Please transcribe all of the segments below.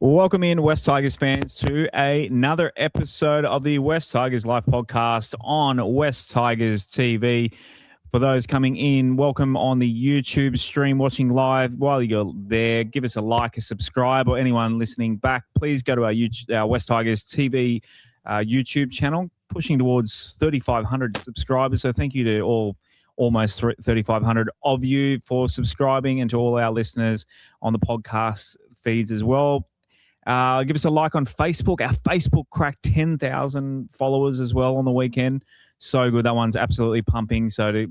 Welcome in, West Tigers fans, to another episode of the West Tigers Live podcast on West Tigers TV. For those coming in, welcome on the YouTube stream, watching live. While you're there, give us a like, a subscribe, or anyone listening back, please go to our West Tigers TV YouTube channel, pushing towards 3,500 subscribers. So thank you to almost 3,500 of you for subscribing, and to all our listeners on the podcast feeds as well. Give us a like on Facebook. Our Facebook cracked 10,000 followers as well on the weekend. So good. That one's absolutely pumping. So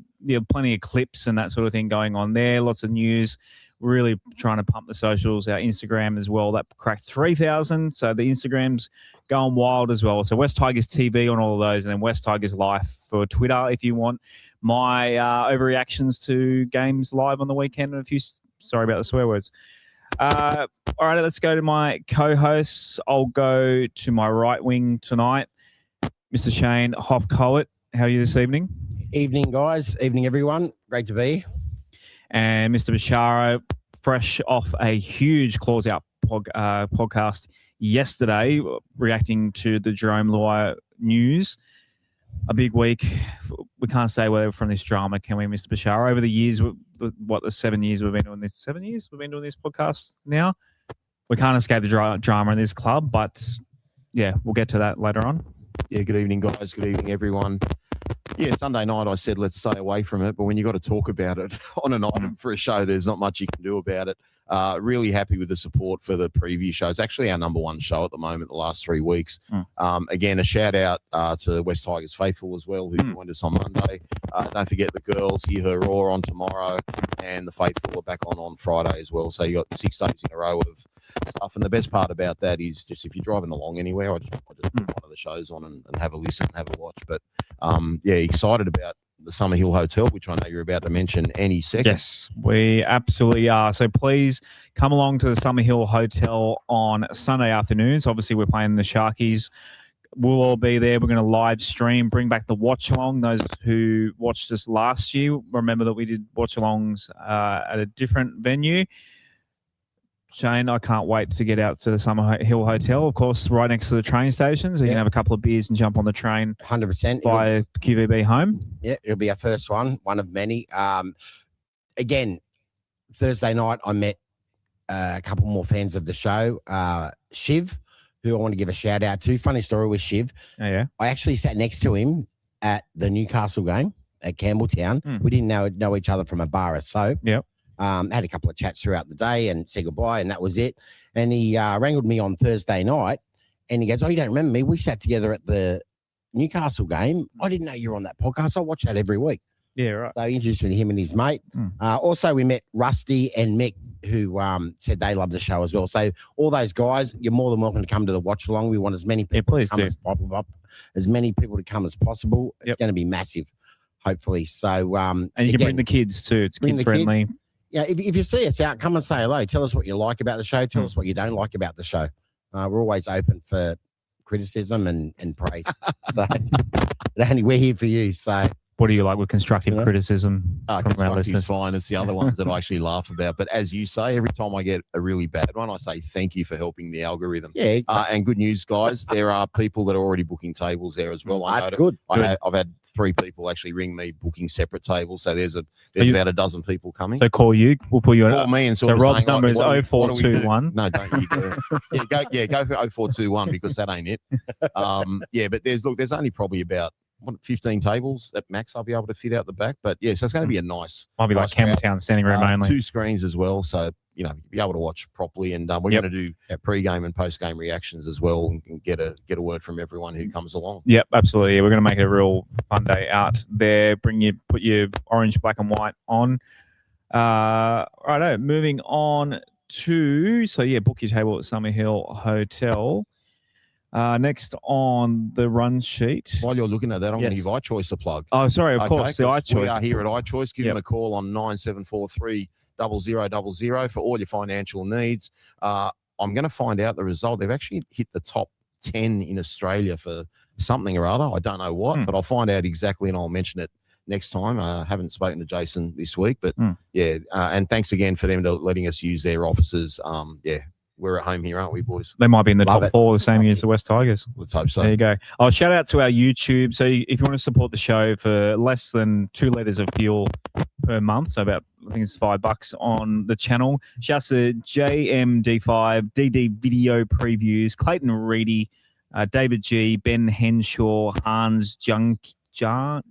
plenty of clips and that sort of thing going on there. Lots of news. Really trying to pump the socials. Our Instagram as well, that cracked 3,000. So the Instagram's going wild as well. So West Tigers TV on all of those, and then West Tigers Live for Twitter if you want my overreactions to games live on the weekend. And sorry about the swear words. All right, let's go to my co-hosts. I'll go to my right wing tonight, Mr. Shane Hoff-Collett. How are you this evening? Evening, guys. Evening, everyone. Great to be here. And Mr. Basharo, fresh off a huge close-out podcast yesterday, reacting to the Jerome Luai news. A big week. We can't stay away from this drama, can we, Mr. Basharo? Over the years, the 7 years we've been doing this? 7 years we've been doing this podcast now? We can't escape the drama in this club, but yeah, we'll get to that later on. Yeah, good evening, guys. Good evening, everyone. Yeah, Sunday night I said let's stay away from it, but when you got to talk about it on an item for a show, there's not much you can do about it. Really happy with the support for the preview show. It's actually our number one show at the moment, the last 3 weeks. Again, a shout out to West Tigers Faithful as well, who joined us on Monday. Don't forget the girls, Hear Her Roar on tomorrow, and the Faithful are back on Friday as well. So you got 6 days in a row of stuff. And the best part about that is just if you're driving along anywhere, I just put one of the shows on and have a listen, have a watch. But yeah, excited about the Summer Hill Hotel, which I know you're about to mention any second. Yes, we absolutely are. So please come along to the Summer Hill Hotel on Sunday afternoons. Obviously, we're playing the Sharkies. We'll all be there. We're going to live stream, bring back the watch-along. Those who watched us last year, remember that we did watch-alongs at a different venue. Shane, I can't wait to get out to the Summer Hill Hotel, of course, right next to the train station. So you can have a couple of beers and jump on the train. 100%. By QVB home. Yeah, it'll be our first one of many. Again, Thursday night, I met a couple more fans of the show. Shiv, who I want to give a shout out to. Funny story with Shiv. Oh, yeah. I actually sat next to him at the Newcastle game at Campbelltown. We didn't know each other from a bar of soap. Yep. Had a couple of chats throughout the day and said goodbye, and that was it. And he wrangled me on Thursday night, and he goes, "Oh, you don't remember me? We sat together at the Newcastle game. I didn't know you were on that podcast. I watch that every week." Yeah, right. So he introduced me to him and his mate. Also, we met Rusty and Mick, who said they love the show as well. So all those guys, you're more than welcome to come to the watch along. We want as many people to come as many people to come as possible. It's going to be massive, hopefully. So and you can bring the kids too. It's kid friendly. Yeah, if you see us out, come and say hello. Tell us what you like about the show. Tell us what you don't like about the show. We're always open for criticism and praise. So we're here for you. So what do you like with constructive criticism from our listeners? Fine. It's the other ones that I actually laugh about. But as you say, every time I get a really bad one, I say thank you for helping the algorithm. Yeah. And good news, guys. There are people that are already booking tables there as well. That's good. I've had 3 people actually ring me booking separate tables. So there's about a dozen people coming. So call you. We'll pull you in. Call me and sort of Rob's saying, number is 0421. No, don't you do it. Go for 0421 because that ain't it. But there's only probably about 15 tables at max I'll be able to fit out the back. But yeah, so it's going to be a nice. Might be like Campbelltown standing room only. 2 screens as well, so you'll be able to watch properly. And we're going to do pre-game and post-game reactions as well, and get a word from everyone who comes along. Yep, absolutely. We're going to make it a real fun day out there. Put your orange, black, and white on. Righto, moving on to book your table at Summer Hill Hotel. Next on the run sheet. While you're looking at that, I'm going to give iChoice a plug. Oh, sorry, of course, the iChoice. We are here at iChoice. Give them a call on 9743 0000 for all your financial needs. I'm going to find out the result. They've actually hit the top 10 in Australia for something or other. I don't know what, but I'll find out exactly and I'll mention it next time. I haven't spoken to Jason this week, but and thanks again for them letting us use their offices. we're at home here, aren't we, boys? They might be in the Love top it. 4 the same year as the West Tigers. Let's hope so. There you go. I'll shout out to our YouTube. So if you want to support the show for less than 2 litres of fuel per month, so about, I think it's $5 on the channel. Shouts to JMD5, DD Video Previews, Clayton Reedy, David G, Ben Henshaw, Hans Junkie. It's not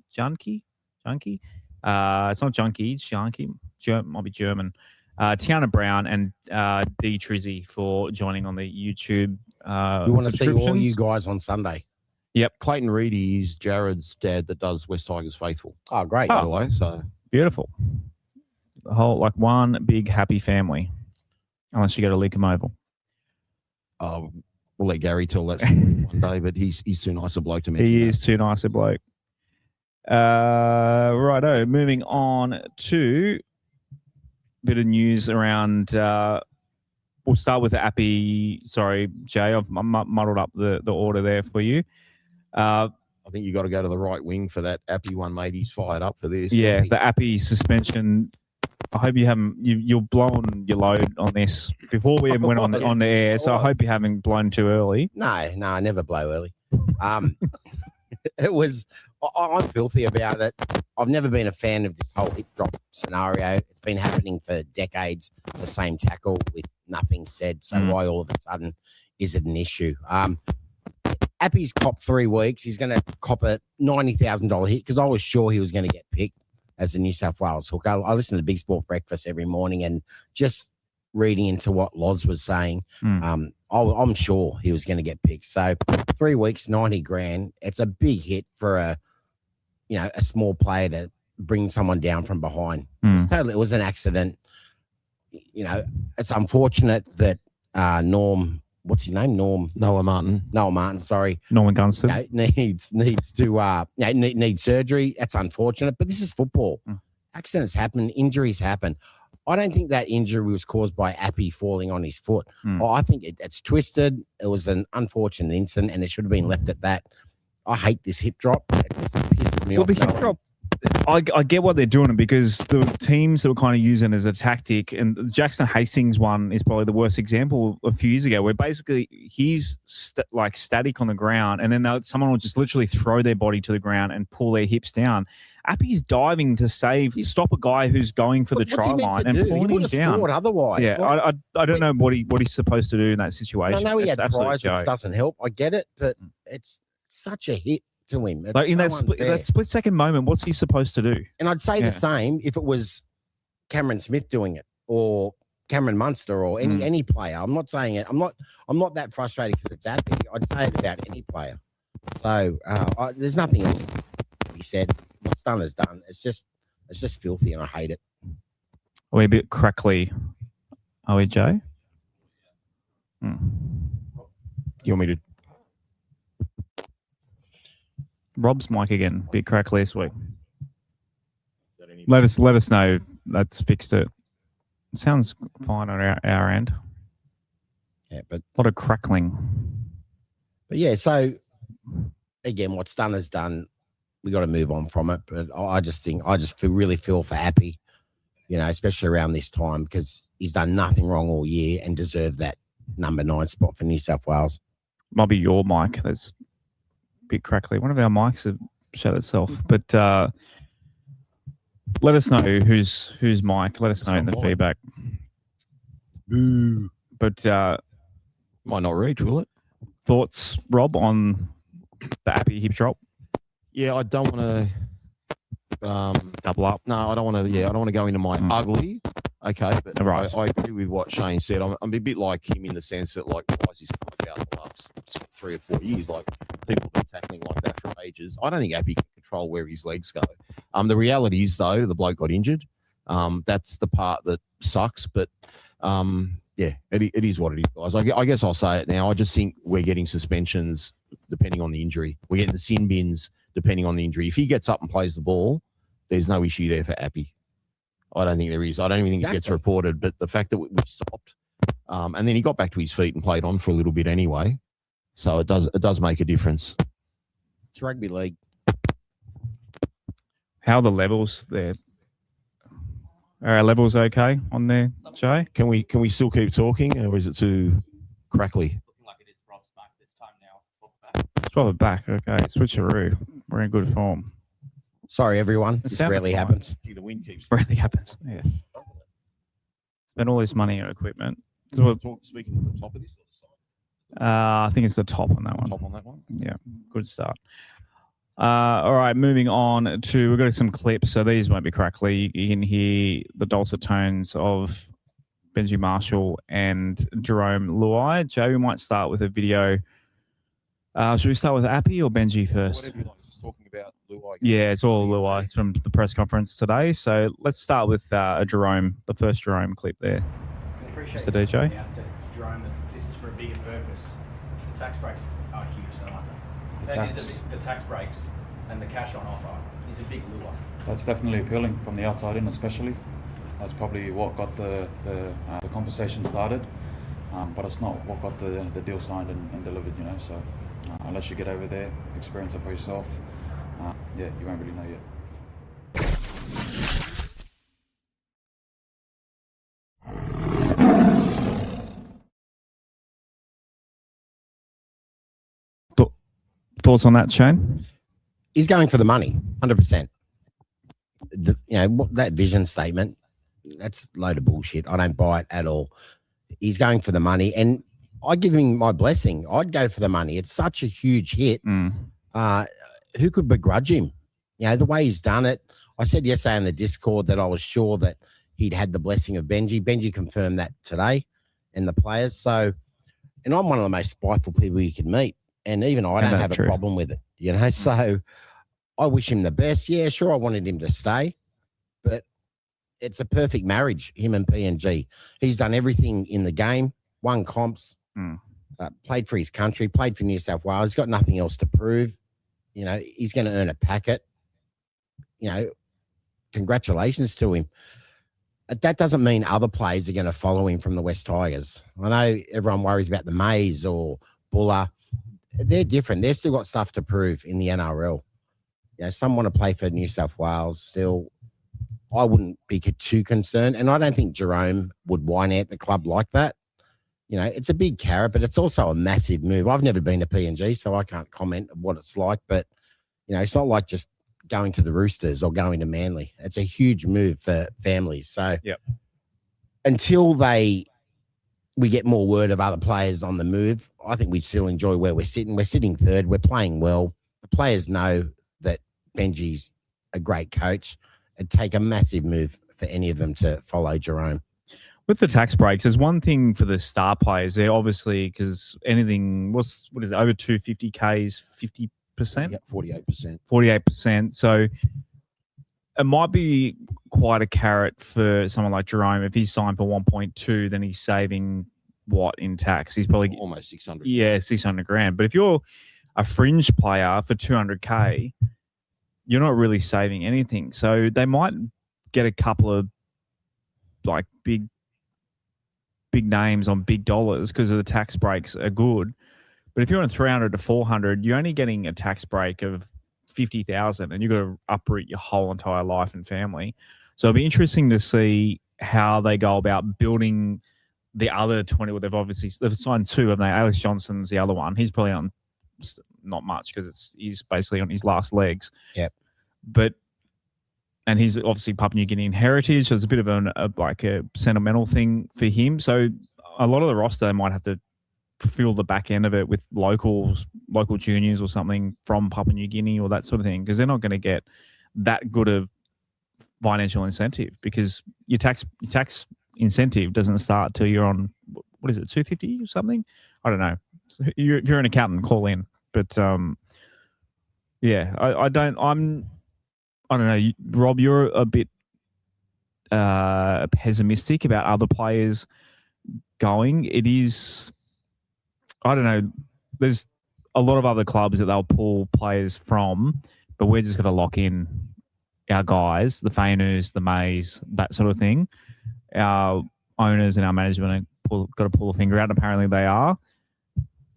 Junkie, it's Junkie. Might be German. Tiana Brown and D Trizzy for joining on the YouTube. We want to see all you guys on Sunday. Yep. Clayton Reedy is Jared's dad that does West Tigers Faithful. Oh, great. By the way, so beautiful. The whole, like, one big happy family. Unless you go to Leakham Oval. We'll let Gary tell that story one day, but he's too nice a bloke to mention. He is too nice a bloke. Righto, moving on to a bit of news around. We'll start with the Appy. Sorry, Jay, I've muddled up the order there for you. I think you got to go to the right wing for that Appy one, mate. He's fired up for this. Yeah, the Appy suspension. I hope you haven't. You're blowing your load on this before we even went on the air. So I hope you haven't blown too early. No, I never blow early. It was. I'm filthy about it. I've never been a fan of this whole hip drop scenario. It's been happening for decades. The same tackle with nothing said. So why all of a sudden is it an issue? Appy's copped 3 weeks. He's going to cop a $90,000 hit because I was sure he was going to get picked as the New South Wales hooker. I listen to Big Sport Breakfast every morning and just reading into what Loz was saying, I'm sure he was going to get picked. So 3 weeks, 90 grand. It's a big hit for a small player to bring someone down from behind. It was an accident. It's unfortunate that what's his name? Noah Martin, sorry. Norman Gunston. Needs surgery. That's unfortunate, but this is football. Accidents happen, injuries happen. I don't think that injury was caused by Appy falling on his foot. I think it's twisted. It was an unfortunate incident, and it should have been left at that. I hate this hip drop. It just pisses me off. The hip drop, I get what they're doing because the teams that were kind of using it as a tactic, and the Jackson Hastings one is probably the worst example a few years ago, where basically he's static on the ground, and then someone will just literally throw their body to the ground and pull their hips down. Appy's diving to stop a guy who's going for the try line and pulling him down. Otherwise, yeah, I don't know what he's supposed to do in that situation. I know he had prize, which doesn't help. I get it, but it's such a hit to him. It's like in so that split second moment, what's he supposed to do? And I'd say the same if it was Cameron Smith doing it or Cameron Munster or any player. I'm not saying it. I'm not that frustrated because it's Appy. I'd say it about any player. So there's nothing else to be said. What's done is done. It's just filthy, and I hate it. Are we a bit crackly? Are we, Jay? You want me to? Rob's mic again, bit crackly this week. Let us know that's fixed it. Sounds fine on our end. Yeah, but a lot of crackling. But yeah, so again, what's done is done. We got to move on from it. But I just really feel for Appy, especially around this time because he's done nothing wrong all year and deserved that number 9 spot for New South Wales. Might be your mic that's a bit crackly. One of our mics have shut itself. But let us know whose mic. Let us know in the feedback. Boo. But might not reach, will it? Thoughts, Rob, on the Appy hip drop? Yeah, I don't want to double up. No, I don't want to. Yeah, I don't want to go into my ugly. Okay, but right. I agree with what Shane said. I'm a bit like him in the sense that, like, why is this coming about the last 3 or 4 years? Like, people have been tackling like that for ages. I don't think Appy can control where his legs go. The reality is, though, the bloke got injured. That's the part that sucks. But yeah, it is what it is, guys. I guess I'll say it now. I just think we're getting suspensions depending on the injury. We're getting the sin bins depending on the injury. If he gets up and plays the ball, there's no issue there for Appy. I don't think there is. I don't even think it gets reported. But the fact that we stopped, and then he got back to his feet and played on for a little bit anyway, so it does make a difference. It's rugby league. How are the levels there? Are our levels okay on there, Jay? Can we still keep talking, or is it too crackly? Let's drop it back. Okay, switcheroo. We're in good form. Sorry, everyone. This rarely happens. The wind keeps. Rarely happens. Yeah. Spend all this money on equipment. So Speaking of the top of this or the side? I think it's the top on that one. Top on that one? Yeah, good start. All right, moving on to, we've got some clips, so these won't be crackly. You can hear the dulcet tones of Benji Marshall and Jerome Luai. Jay, we might start with a video. Should we start with Appy or Benji first? Whatever you like. Just talking about Luai. Yeah, it's all Luai. It's from the press conference today. So let's start with Jerome, the first Jerome clip there. Mr. DJ. Jerome, that this is for a bigger purpose. The tax breaks are huge, don't they? The tax breaks and the cash on offer is a big lure. That's definitely appealing from the outside in, especially. That's probably what got the conversation started, but it's not what got the deal signed and delivered. So unless you get over there, experience it for yourself, you won't really know yet. Thoughts on that, Shane? He's going for the money, 100%. That vision statement, that's a load of bullshit. I don't buy it at all. He's going for the money, and I give him my blessing. I'd go for the money. It's such a huge hit. Who could begrudge him? The way he's done it. I said yesterday in the Discord that I was sure that he'd had the blessing of Benji. Benji confirmed that today, and the players. So, and I'm one of the most spiteful people you can meet. And even I don't have a problem with it, So I wish him the best. Yeah, sure, I wanted him to stay, but it's a perfect marriage, him and PNG. He's done everything in the game, won comps, played for his country, played for New South Wales. He's got nothing else to prove. He's going to earn a packet. Congratulations to him. But that doesn't mean other players are going to follow him from the West Tigers. I know everyone worries about the Mays or Buller. They're different. They've still got stuff to prove in the NRL. Some want to play for New South Wales still. I wouldn't be too concerned. And I don't think Jerome would whine out the club like that. It's a big carrot, but it's also a massive move. I've never been to PNG, so I can't comment on what it's like. But, it's not like just going to the Roosters or going to Manly. It's a huge move for families. So until we get more word of other players on the move, I think we still enjoy where we're sitting. We're sitting third. We're playing well. The players know that Benji's a great coach. It'd take a massive move for any of them to follow Jerome. With the tax breaks, there's one thing for the star players. They're obviously, because anything, what is it, over 250K is 50%? Yep, 48%. 48%. So it might be quite a carrot for someone like Jerome. If he's signed for 1.2, then he's saving what in tax? He's probably almost 600. Yeah, 600 grand. But if you're a fringe player for 200K, you're not really saving anything. So they might get a couple of big names on big dollars because of the tax breaks are good. But if you're on 300 to 400, you're only getting a tax break of 50,000 and you've got to uproot your whole entire life and family. So it'll be interesting to see how they go about building the other 20. Well, they've signed 2, haven't they? Alex Johnson's the other one. He's probably on not much because he's basically on his last legs. Yep. And he's obviously Papua New Guinean heritage. So it's a bit of a sentimental thing for him. So a lot of the roster, they might have to fill the back end of it with local juniors or something from Papua New Guinea or that sort of thing, because they're not going to get that good of financial incentive, because your tax incentive doesn't start till you're on, what is it, 250 or something? I don't know. So if you're an accountant, call in. But I don't know. Rob, you're a bit pessimistic about other players going. It is, I don't know. There's a lot of other clubs that they'll pull players from, but we're just going to lock in our guys, the Fainus, the Mays, that sort of thing. Our owners and our management got to pull a finger out. Apparently they are.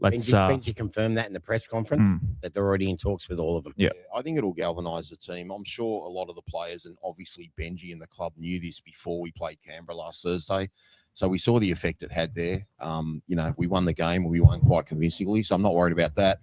Benji confirmed that in the press conference that they're already in talks with all of them. Yeah. I think it'll galvanise the team. I'm sure a lot of the players, and obviously Benji and the club knew this before we played Canberra last Thursday. So we saw the effect it had there. We won the game. We won quite convincingly. So I'm not worried about that.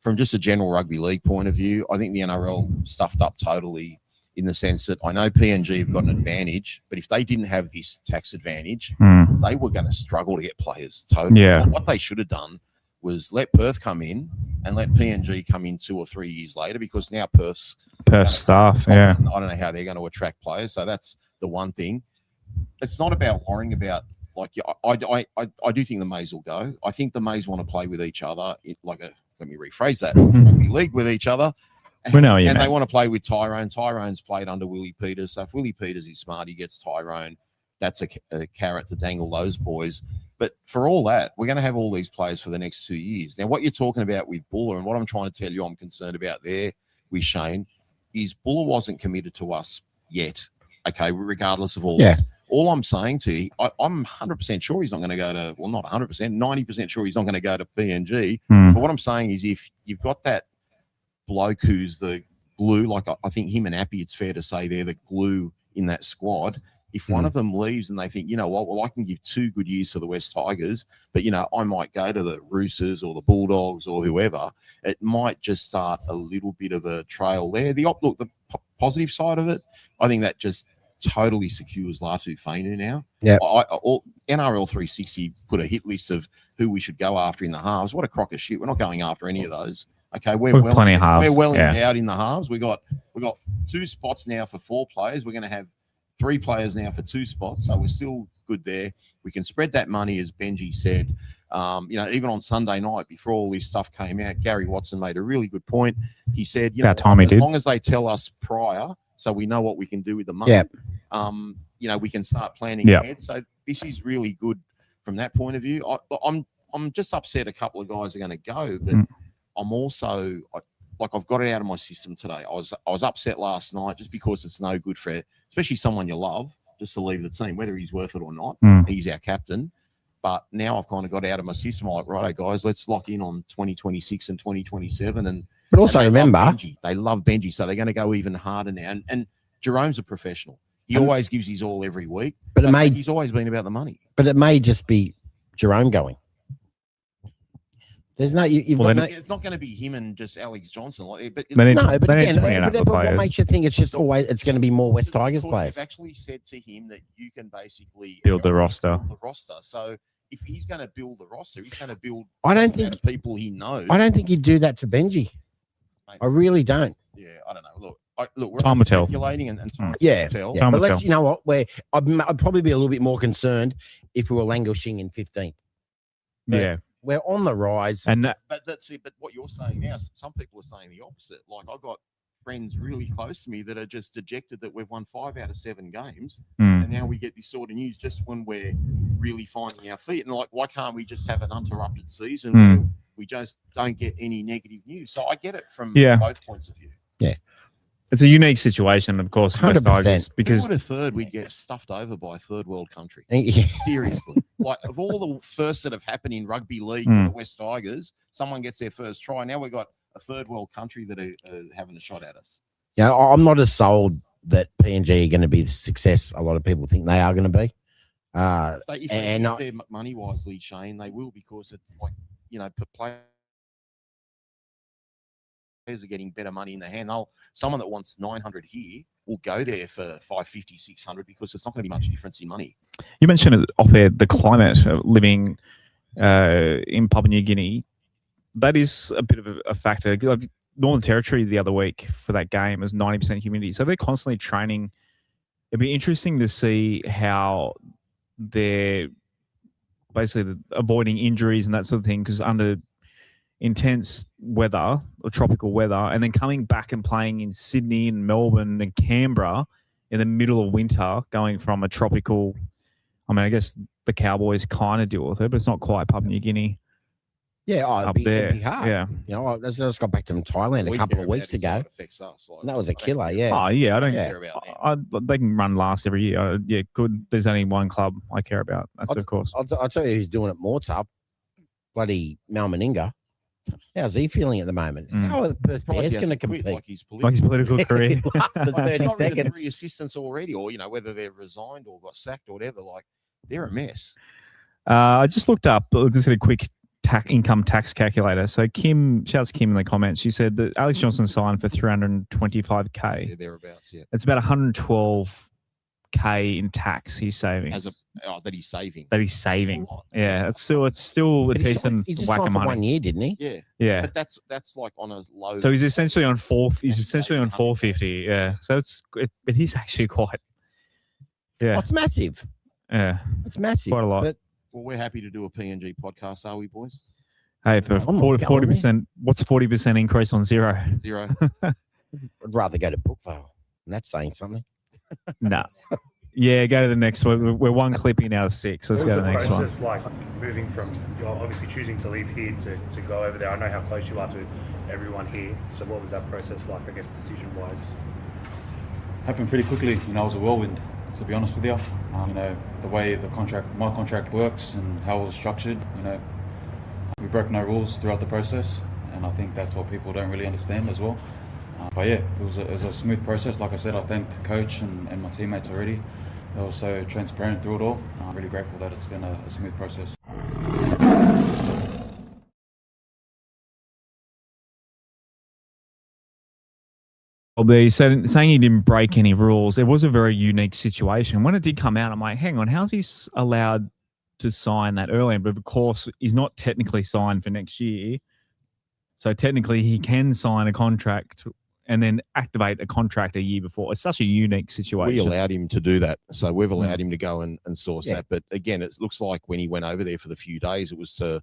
From just a general rugby league point of view, I think the NRL stuffed up totally in the sense that I know PNG have got an advantage, but if they didn't have this tax advantage, they were going to struggle to get players totally. Yeah. So what they should have done was let Perth come in and let PNG come in 2 or 3 years later, because now Perth staff, yeah. I don't know how they're going to attract players. So that's the one thing. It's not about worrying about, like, I do think the Mays will go. I think the Mays want to play with each other, let me rephrase that, rugby league with each other. We know you, and mate. they want to play with Tyrone. Tyrone's played under Willie Peters. So if Willie Peters is smart, he gets Tyrone. That's a carrot to dangle those boys. But for all that, we're going to have all these players for the next 2 years. Now, what you're talking about with Buller, and what I'm trying to tell you I'm concerned about there with Shane, is Buller wasn't committed to us yet, okay, regardless of all this. All I'm saying to you, I'm 100% sure he's not going to go to, well, not 100%, 90% sure he's not going to go to PNG. But what I'm saying is, if you've got that bloke who's the glue, like I think him and Appy, it's fair to say they're the glue in that squad. If one of them leaves and they think, you know what, well, I can give 2 good years to the West Tigers, but, I might go to the Roosters or the Bulldogs or whoever, it might just start a little bit of a trail there. The positive side of it, I think that just totally secures Latu Fainu now. Yeah. NRL 360 put a hit list of who we should go after in the halves. What a crock of shit. We're not going after any of those. Okay, we're well endowed in the halves. We got 2 spots now for 4 players. We're going to have 3 players now for 2 spots, so we're still good there. We can spread that money, as Benji said. Even on Sunday night, before all this stuff came out, Gary Watson made a really good point. He said, as long as they tell us prior, so we know what we can do with the money, we can start planning ahead. So this is really good from that point of view. I'm just upset a couple of guys are going to go, but I'm also I've got it out of my system today. I was upset last night just because it's no good for, especially someone you love, just to leave the team, whether he's worth it or not. He's our captain. But now I've kind of got it out of my system. I'm like, righto, guys, let's lock in on 2026 and 2027. But also remember, they love Benji, so they're going to go even harder now. And Jerome's a professional. He always gives his all every week. But he's always been about the money. But it may just be Jerome going. There's no, it's not going to be him and just Alex Johnson. What makes you think it's just always it's going to be more West Tigers players? They've actually said to him that you can basically build the roster. So if he's going to build the roster, he's going to build. I don't think people he knows. I don't think he'd do that to Benji. Maybe. I really don't. Yeah, I don't know. Look, we're time will tell. Speculating and time will tell. Yeah, but let's, you know what? I'd probably be a little bit more concerned if we were languishing in 15th. Yeah. We're on the rise. And but that's it. But what you're saying now, some people are saying the opposite. Like, I've got friends really close to me that are just dejected that we've won 5 out of 7 games. And now we get this sort of news just when we're really finding our feet. And like, why can't we just have an uninterrupted season where we just don't get any negative news? So I get it from both points of view. Yeah. It's a unique situation, of course, 100%. West Tigers, because who would have thought we'd get stuffed over by a third world country? Yeah. Seriously. Like, of all the firsts that have happened in rugby league for the West Tigers, someone gets their first try. Now we've got a third world country that are having a shot at us. Yeah, I'm not as sold that PNG are going to be the success a lot of people think they are going to be. If they use their money wisely, Shane, they will, because it's like, players are getting better money in their hand. Someone that wants 900 here will go there for 550, 600, because it's not going to be much difference in money. You mentioned it off air, the climate of living in Papua New Guinea. That is a bit of a factor. Like, Northern Territory the other week for that game was 90% humidity. So they're constantly training. It'd be interesting to see how they're basically avoiding injuries and that sort of thing, because under intense weather or tropical weather, and then coming back and playing in Sydney and Melbourne and Canberra in the middle of winter, going from a tropical, I guess the Cowboys kind of deal with it, but it's not quite Papua New Guinea. Yeah, it'd be hard. Yeah. I just got back from Thailand a couple of weeks ago. That was a killer, yeah. Oh, yeah, I don't care about them. They can run last every year. Yeah, good. There's only one club I care about. That's, of course. I'll tell you who's doing it more tough. bloody Malmaninga. How's he feeling at the moment? How are the Perth Bears going to compete? Like his political career. Lasted 30 got rid of seconds. 3 assistants already, or whether they've resigned or got sacked or whatever. Like, they're a mess. I just looked up. Just did a quick income tax calculator. So Kim, shouts Kim in the comments. She said that Alex Johnson signed for $325K. Yeah, thereabouts. Yeah, it's about $112K in tax he's saving. That he's saving. That he's saving. Yeah, it's still a decent he just whack signed of for money. 1 year, didn't he? Yeah, yeah. But that's like on a low. So he's essentially on $450. Yeah. So but he's actually quite. Yeah. Oh, it's massive. Yeah. It's massive. Quite a lot. But, well, we're happy to do a PNG podcast, are we, boys? Hey, for 40%, what's 40% increase on zero? Zero. I'd rather go to Brookvale. And that's saying something. No. Yeah, go to the next one. We're one clip in out of 6. Let's go to the next one. It's like moving from, you're obviously choosing to leave here to go over there. I know how close you are to everyone here. So what was that process like, I guess, decision-wise? Happened pretty quickly. I was a whirlwind, to be honest with you. The way my contract works and how it was structured, we broke no rules throughout the process, and I think that's what people don't really understand as well. But yeah, it was a smooth process. Like I said, I thanked the coach and my teammates already. They were so transparent through it all. I'm really grateful that it's been a smooth process. They said saying he didn't break any rules. It was a very unique situation. When it did come out, I'm like, hang on, how's he allowed to sign that early? But of course, he's not technically signed for next year. So technically, he can sign a contract and then activate a contract a year before. It's such a unique situation. We allowed him to do that. So we've allowed him to go and source that. But again, it looks like when he went over there for the few days, it was to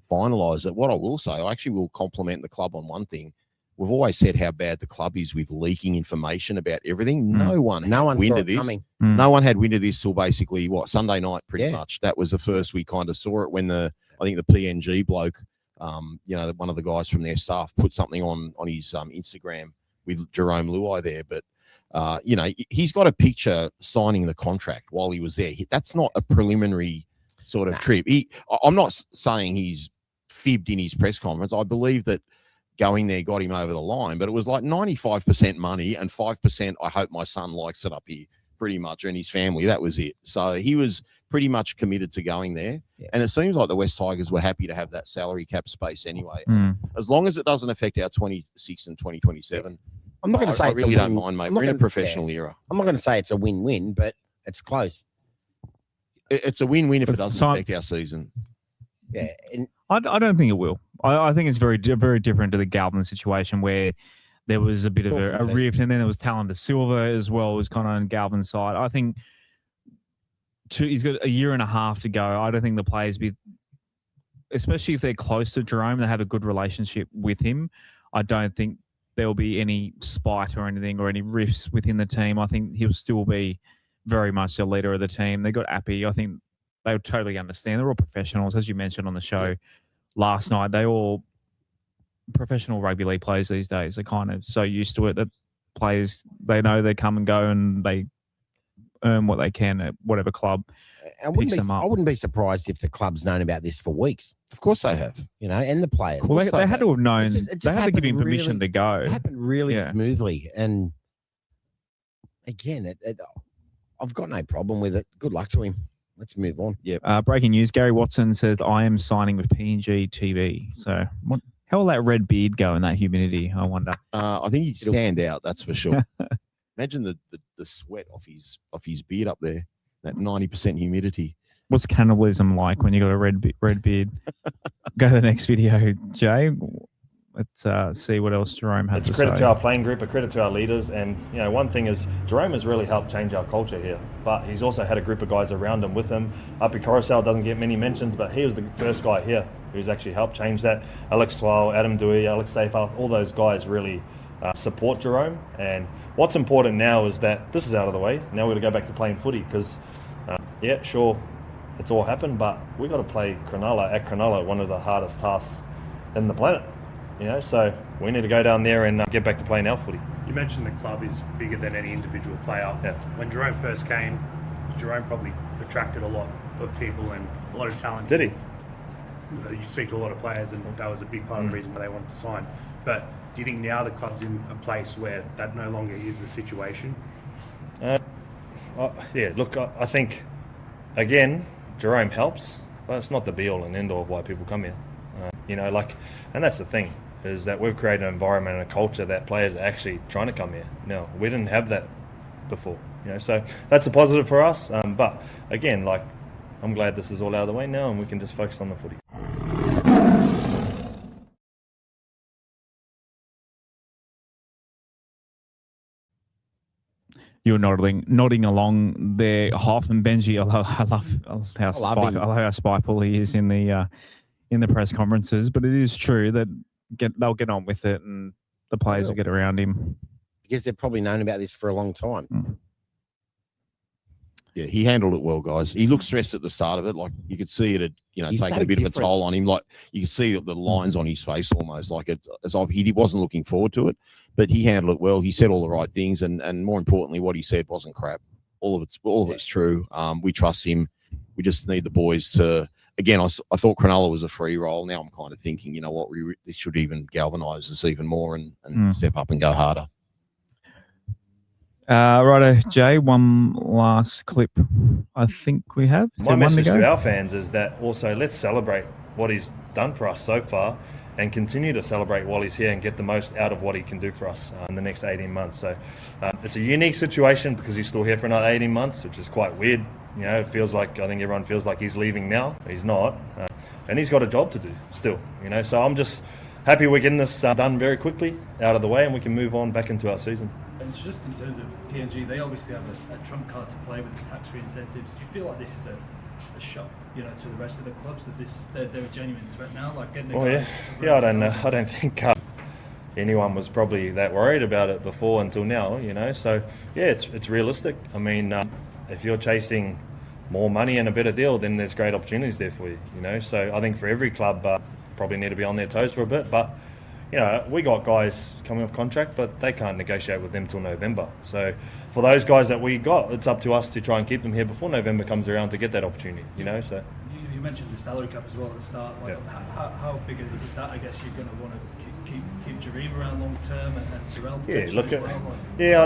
finalise it. What I will say, I actually will compliment the club on one thing. We've always said how bad the club is with leaking information about everything. No one had wind of this. No one had wind of this till basically Sunday night, pretty much. That was the first we kind of saw it when I think the PNG bloke, one of the guys from their staff put something on his Instagram with Jerome Luai there. But he's got a picture signing the contract while he was there. That's not a preliminary sort of trip. I'm not saying he's fibbed in his press conference. I believe that going there got him over the line, but it was like 95% money and 5% I hope my son likes it up here, pretty much, and his family. That was it. So he was pretty much committed to going there. Yeah. And it seems like the West Tigers were happy to have that salary cap space anyway. As long as it doesn't affect our 26 and 2027. I'm not going to say I really don't mind, mate. We're in a professional era. I'm not going to say it's a win-win, but it's close. It's a win-win if it doesn't affect our season. Yeah. And I don't think it will. I think it's very, very different to the Galvin situation where there was a bit of a rift, and then there was Talon de Silva as well, was kind of on Galvin's side. I think he's got a year and a half to go. I don't think the players, especially if they're close to Jerome, they have a good relationship with him. I don't think there'll be any spite or anything or any rifts within the team. I think he'll still be very much the leader of the team. They got Appy. I think they would totally understand. They're all professionals, as you mentioned on the show last night. They all professional rugby league players these days. They're kind of so used to it that players, they know they come and go and they earn what they can at whatever club picks them up. I wouldn't be surprised if the club's known about this for weeks. Of course they have. And the players. Well, they had to have known. They had to give him permission to go. It happened really smoothly. And again, I've got no problem with it. Good luck to him. Let's move on. Yeah. Breaking news. Gary Watson says, I am signing with PNG TV. So how will that red beard go in that humidity, I wonder? I think he'd stand out, that's for sure. Imagine the sweat off his beard up there, that 90% humidity. What's cannibalism like when you got a red beard? Go to the next video, Jay. Let's see what else Jerome had to say. It's a credit to our playing group, a credit to our leaders. And, one thing is Jerome has really helped change our culture here. But he's also had a group of guys around him with him. Uppy Coruscant doesn't get many mentions, but he was the first guy here who's actually helped change that. Alex Twile, Adam Dewey, Alex Seyfarth, all those guys really support Jerome. And what's important now is that this is out of the way. Now we're going to go back to playing footy because, sure, it's all happened, but we got to play Cronulla, one of the hardest tasks in the planet. So we need to go down there and get back to playing our footy. You mentioned the club is bigger than any individual player. Yeah. When Jerome first came, Jerome probably attracted a lot of people and a lot of talent. Did he? You speak to a lot of players, and that was a big part of the reason why they wanted to sign. But do you think now the club's in a place where that no longer is the situation? Yeah, look, I think, again, Jerome helps, but it's not the be-all and end-all of why people come here. And that's the thing, is that we've created an environment and a culture that players are actually trying to come here. No, we didn't have that before, so that's a positive for us. But again, I'm glad this is all out of the way now and we can just focus on the footy. You're nodding along there, Hoff and Benji. I love how spiteful he is in the press conferences. But it is true that they'll get on with it, and the players will get around him because they've probably known about this for a long time. Yeah, he handled it well, guys. He looked stressed at the start of it. Like you could see it had, taking a bit of a toll on him. Like you could see the lines on his face almost, like he wasn't looking forward to it. But he handled it well. He said all the right things, and more importantly, what he said wasn't crap. All of it's true. We trust him. We just need the boys to. Again, I thought Cronulla was a free roll. Now I'm kind of thinking, what, this should even galvanise us even more and step up and go harder. Righto, Jay, one last clip I think we have. My message to our fans is that also let's celebrate what he's done for us so far and continue to celebrate while he's here and get the most out of what he can do for us in the next 18 months. So it's a unique situation because he's still here for another 18 months, which is quite weird. It feels like, I think everyone feels like he's leaving now. He's not. And he's got a job to do still, So I'm just happy we're getting this done very quickly, out of the way, and we can move on back into our season. And it's just in terms of PNG, they obviously have a trump card to play with the tax-free incentives. Do you feel like this is a shock, to the rest of the clubs that they're a genuine threat now? Like getting I don't know. I don't think anyone was probably that worried about it before until now. So yeah, it's realistic. I mean, if you're chasing more money and a better deal, then there's great opportunities there for you. So I think for every club, probably need to be on their toes for a bit, but. We got guys coming off contract, but they can't negotiate with them till November. So for those guys that we got, it's up to us to try and keep them here before November comes around to get that opportunity, So you mentioned the salary cap as well at the start. How big is that? I guess you're going to want to keep Jareem around long term and Terrell. I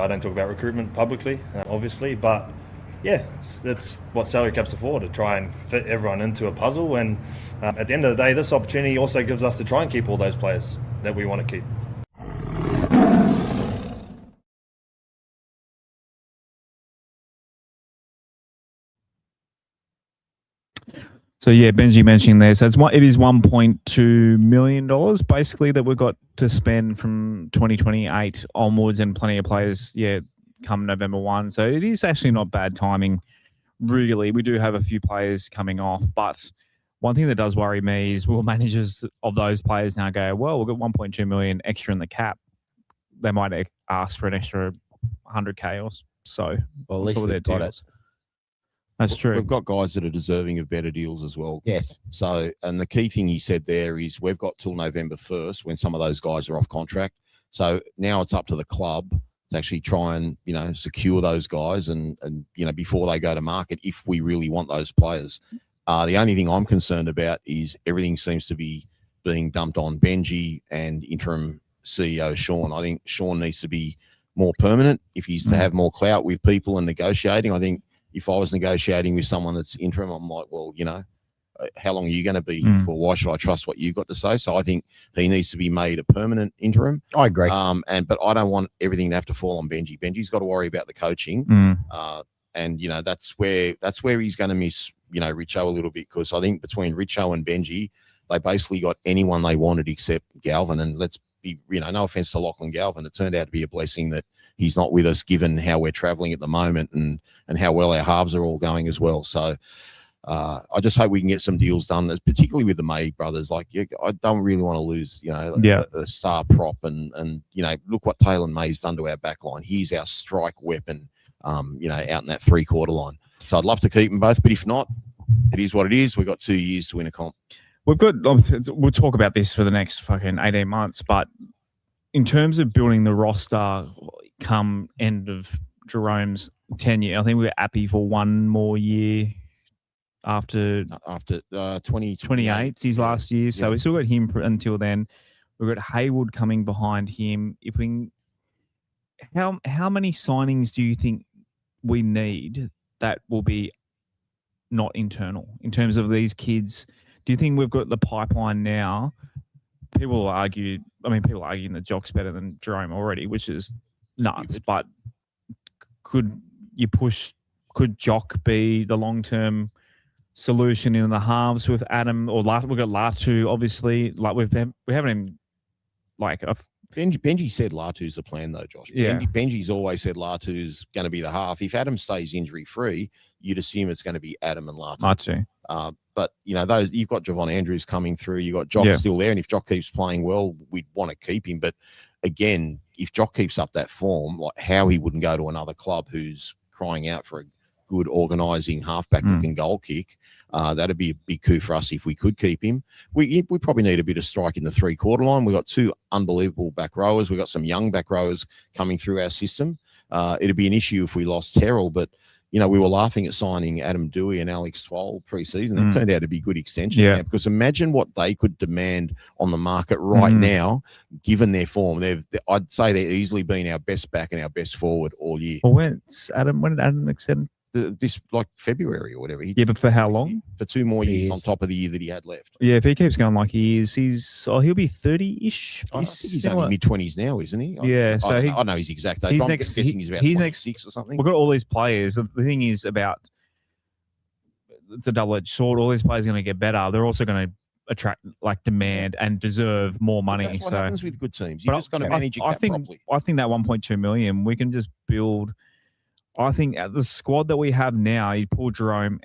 don't talk about recruitment publicly, obviously, but yeah, that's what salary caps are for, to try and fit everyone into a puzzle. And at the end of the day, this opportunity also gives us to try and keep all those players that we want to keep. So yeah, Benji mentioning there. So it is $1.2 million basically that we've got to spend from 2028 onwards, and plenty of players, come November 1. So it is actually not bad timing, really. We do have a few players coming off, but one thing that does worry me is will managers of those players now go, well, we've got 1.2 million extra in the cap. They might ask for an extra 100K or so. Well, at least we've got it. That's true. We've got guys that are deserving of better deals as well. Yes. So, and the key thing he said there is we've got till November 1st when some of those guys are off contract. So now it's up to the club to actually try and, secure those guys and before they go to market, if we really want those players. The only thing I'm concerned about is everything seems to be being dumped on Benji and interim CEO Sean. I think Sean needs to be more permanent if he's to have more clout with people and negotiating. I think if I was negotiating with someone that's interim, I'm like, well, how long are you going to be for? Why should I trust what you've got to say? So I think he needs to be made a permanent interim. I agree. But I don't want everything to have to fall on Benji. Benji's got to worry about the coaching. And that's where he's going to miss, Richo a little bit, because I think between Richo and Benji, they basically got anyone they wanted except Galvin. And let's be, no offense to Lachlan Galvin, it turned out to be a blessing that he's not with us, given how we're traveling at the moment and how well our halves are all going as well. So I just hope we can get some deals done, particularly with the May brothers. Like, I don't really want to lose, a star prop and look what Taylor May's done to our back line. He's our strike weapon, out in that 3/4 line. So I'd love to keep them both, but if not, it is what it is. We've got 2 years to win a comp. We'll talk about this for the next fucking 18 months, but in terms of building the roster come end of Jerome's tenure, I think we're happy for one more year after 28. his last year. So we still got him until then. We've got Haywood coming behind him. If we can, how many signings do you think we need that will be not internal in terms of these kids? Do you think we've got the pipeline now? People argue that Jock's better than Jerome already, which is nuts. But could Jock be the long-term solution in the halves with Adam? Or we've got Latu, obviously. Like we haven't even like a. Benji said Latu's the plan, though, Josh. Yeah. Benji's always said Latu's going to be the half. If Adam stays injury-free, you'd assume it's going to be Adam and Latu. But, those you've got Javon Andrews coming through. You've got Jock still there. And if Jock keeps playing well, we'd want to keep him. But, again, if Jock keeps up that form, like how he wouldn't go to another club who's crying out for a good organising halfback that can goal kick, that'd be a big coup for us if we could keep him. We probably need a bit of strike in the 3/4 line. We've got 2 unbelievable back rowers. We've got some young back rowers coming through our system. It'd be an issue if we lost Terrell, but we were laughing at signing Adam Dewey and Alex Twal pre-season. It turned out to be good extension now, because imagine what they could demand on the market right now, given their form. I'd say they're easily been our best back and our best forward all year. Well, when did Adam extend? This February or whatever. But for how long? For 2 more years on top of the year that he had left. Yeah, if he keeps going like he is, he'll be 30-ish. I think he's only mid-20s now, isn't he? Yeah, I know his exact age. I'm guessing he's about 26 or something. We've got all these players. The thing is about it's a double-edged sword. All these players are going to get better. They're also going to attract demand and deserve more money. That's what happens with good teams. You've just got to manage it properly. I think that 1.2 million, we can just build. I think the squad that we have now, you pull Jerome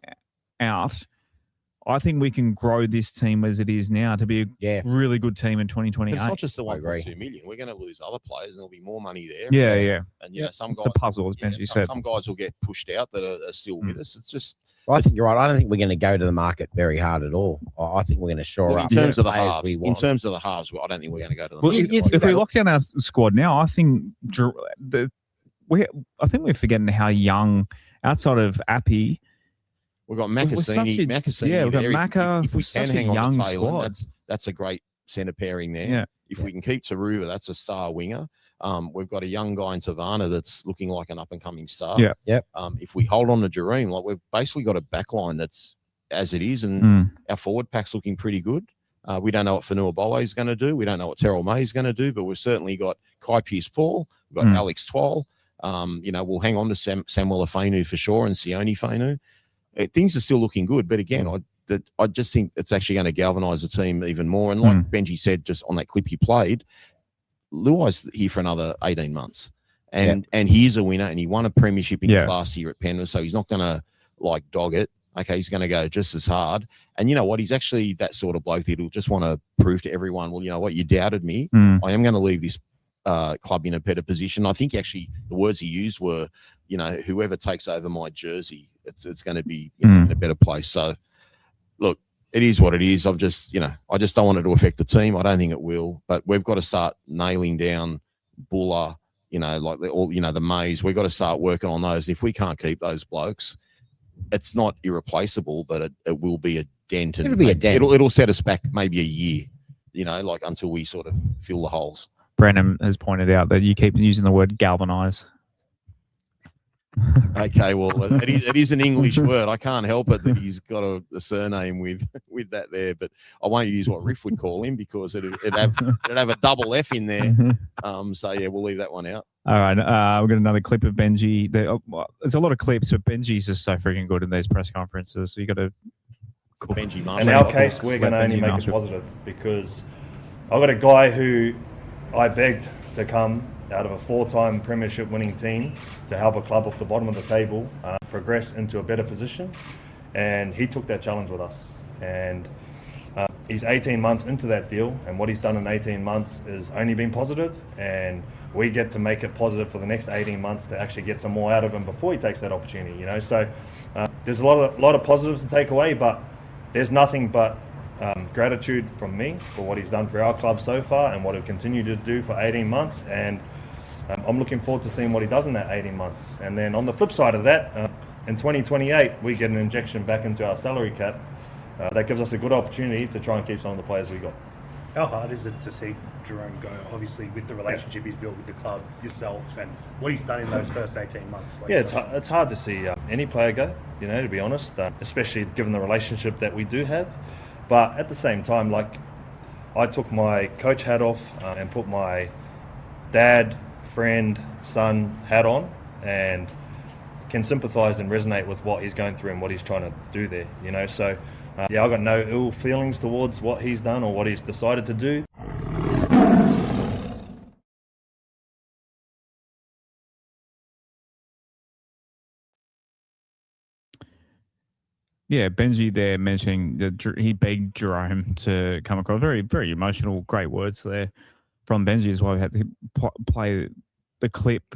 out, I think we can grow this team as it is now to be a really good team in 2028. It's not just the 1.2 million. We're going to lose other players, and there'll be more money there. Yeah. And some guys, it's a puzzle, as Benji said. Some guys will get pushed out that are still with us. It's just. Well, I think you're right. I don't think we're going to go to the market very hard at all. I think we're going to shore up. In terms of the halves, I don't think we're going to go to the market. If we lock down our squad now, I think we're forgetting how young, outside of Appy, we've got Macassini. We've got Macca. If we can hang on young to Taylor, squad. that's a great centre pairing there. Yeah. If we can keep Taruva, that's a star winger. We've got a young guy in Tavana that's looking like an up-and-coming star. Yeah. Yep. If we hold on to Jerome, we've basically got a backline that's as it is, and our forward pack's looking pretty good. We don't know what Fanua Bowe is going to do. We don't know what Terrell May is going to do, but we've certainly got Kai Pearce-Paul. We've got Alex Twal. We'll hang on to Samuel Afenu for sure and Sione Fainu. Things are still looking good, but again, I just think it's actually going to galvanise the team even more. And like Benji said, just on that clip he played, Luai's here for another 18 months. And he is a winner, and he won a premiership in class here at Penrith, so he's not going to dog it. Okay, he's going to go just as hard. And you know what? He's actually that sort of bloke that'll just want to prove to everyone, well, you know what? You doubted me. I am going to leave this club in a better position. I think actually the words he used were, whoever takes over my jersey, it's going to be in a better place. So, look, it is what it is. I just don't want it to affect the team. I don't think it will, but we've got to start nailing down Buller, the Mays. We've got to start working on those. And if we can't keep those blokes, it's not irreplaceable, but it will be a dent. It'll be a dent. It'll set us back maybe a year, until we sort of fill the holes. Brandon has pointed out that you keep using the word galvanise. Okay, well, it is an English word. I can't help it that he's got a surname with that there, but I won't use what Riff would call him because it'd have a double F in there. We'll leave that one out. All right, we've got another clip of Benji. There's a lot of clips, but Benji's just so freaking good in these press conferences. So you got to. Benji in our case, we're going to only make it positive because I've got a guy who I begged to come out of a 4-time premiership winning team to help a club off the bottom of the table progress into a better position, and he took that challenge with us. And he's 18 months into that deal, and what he's done in 18 months has only been positive, and we get to make it positive for the next 18 months to actually get some more out of him before he takes that opportunity. So there's a lot of positives to take away, but there's nothing but gratitude from me for what he's done for our club so far and what he'll continue to do for 18 months. And I'm looking forward to seeing what he does in that 18 months. And then on the flip side of that, in 2028, we get an injection back into our salary cap. That gives us a good opportunity to try and keep some of the players we got. How hard is it to see Jerome go, obviously, with the relationship he's built with the club, yourself, and what he's done in those first 18 months? It's hard to see any player go, to be honest, especially given the relationship that we do have. But at the same time, I took my coach hat off and put my dad, friend, son hat on, and can sympathise and resonate with what he's going through and what he's trying to do there, So, I've got no ill feelings towards what he's done or what he's decided to do. Yeah, Benji there mentioning that he begged Jerome to come across. Very, very emotional, great words there from Benji as well. We had to play the clip.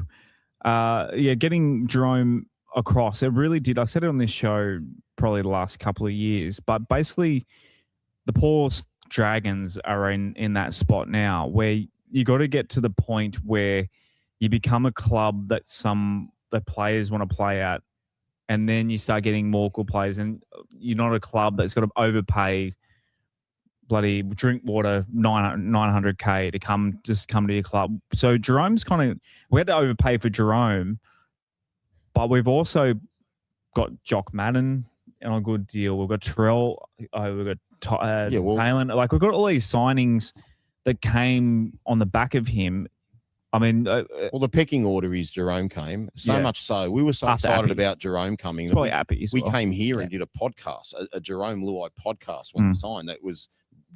Getting Jerome across, it really did. I said it on this show probably the last couple of years, but basically the poor Dragons are in that spot now where you got to get to the point where you become a club that the players want to play at, and then you start getting more good players, and you're not a club that's got to overpay bloody Drinkwater 900K to come to your club. So Jerome's we had to overpay for Jerome, but we've also got Jock Madden on a good deal. We've got Terrell. We've got Palin. We've got all these signings that came on the back of him. I mean, the pecking order is Jerome came. Much so. We were so excited about Jerome coming. Probably Appy as well. We came here and did a podcast, a Jerome Luai podcast when he signed. That was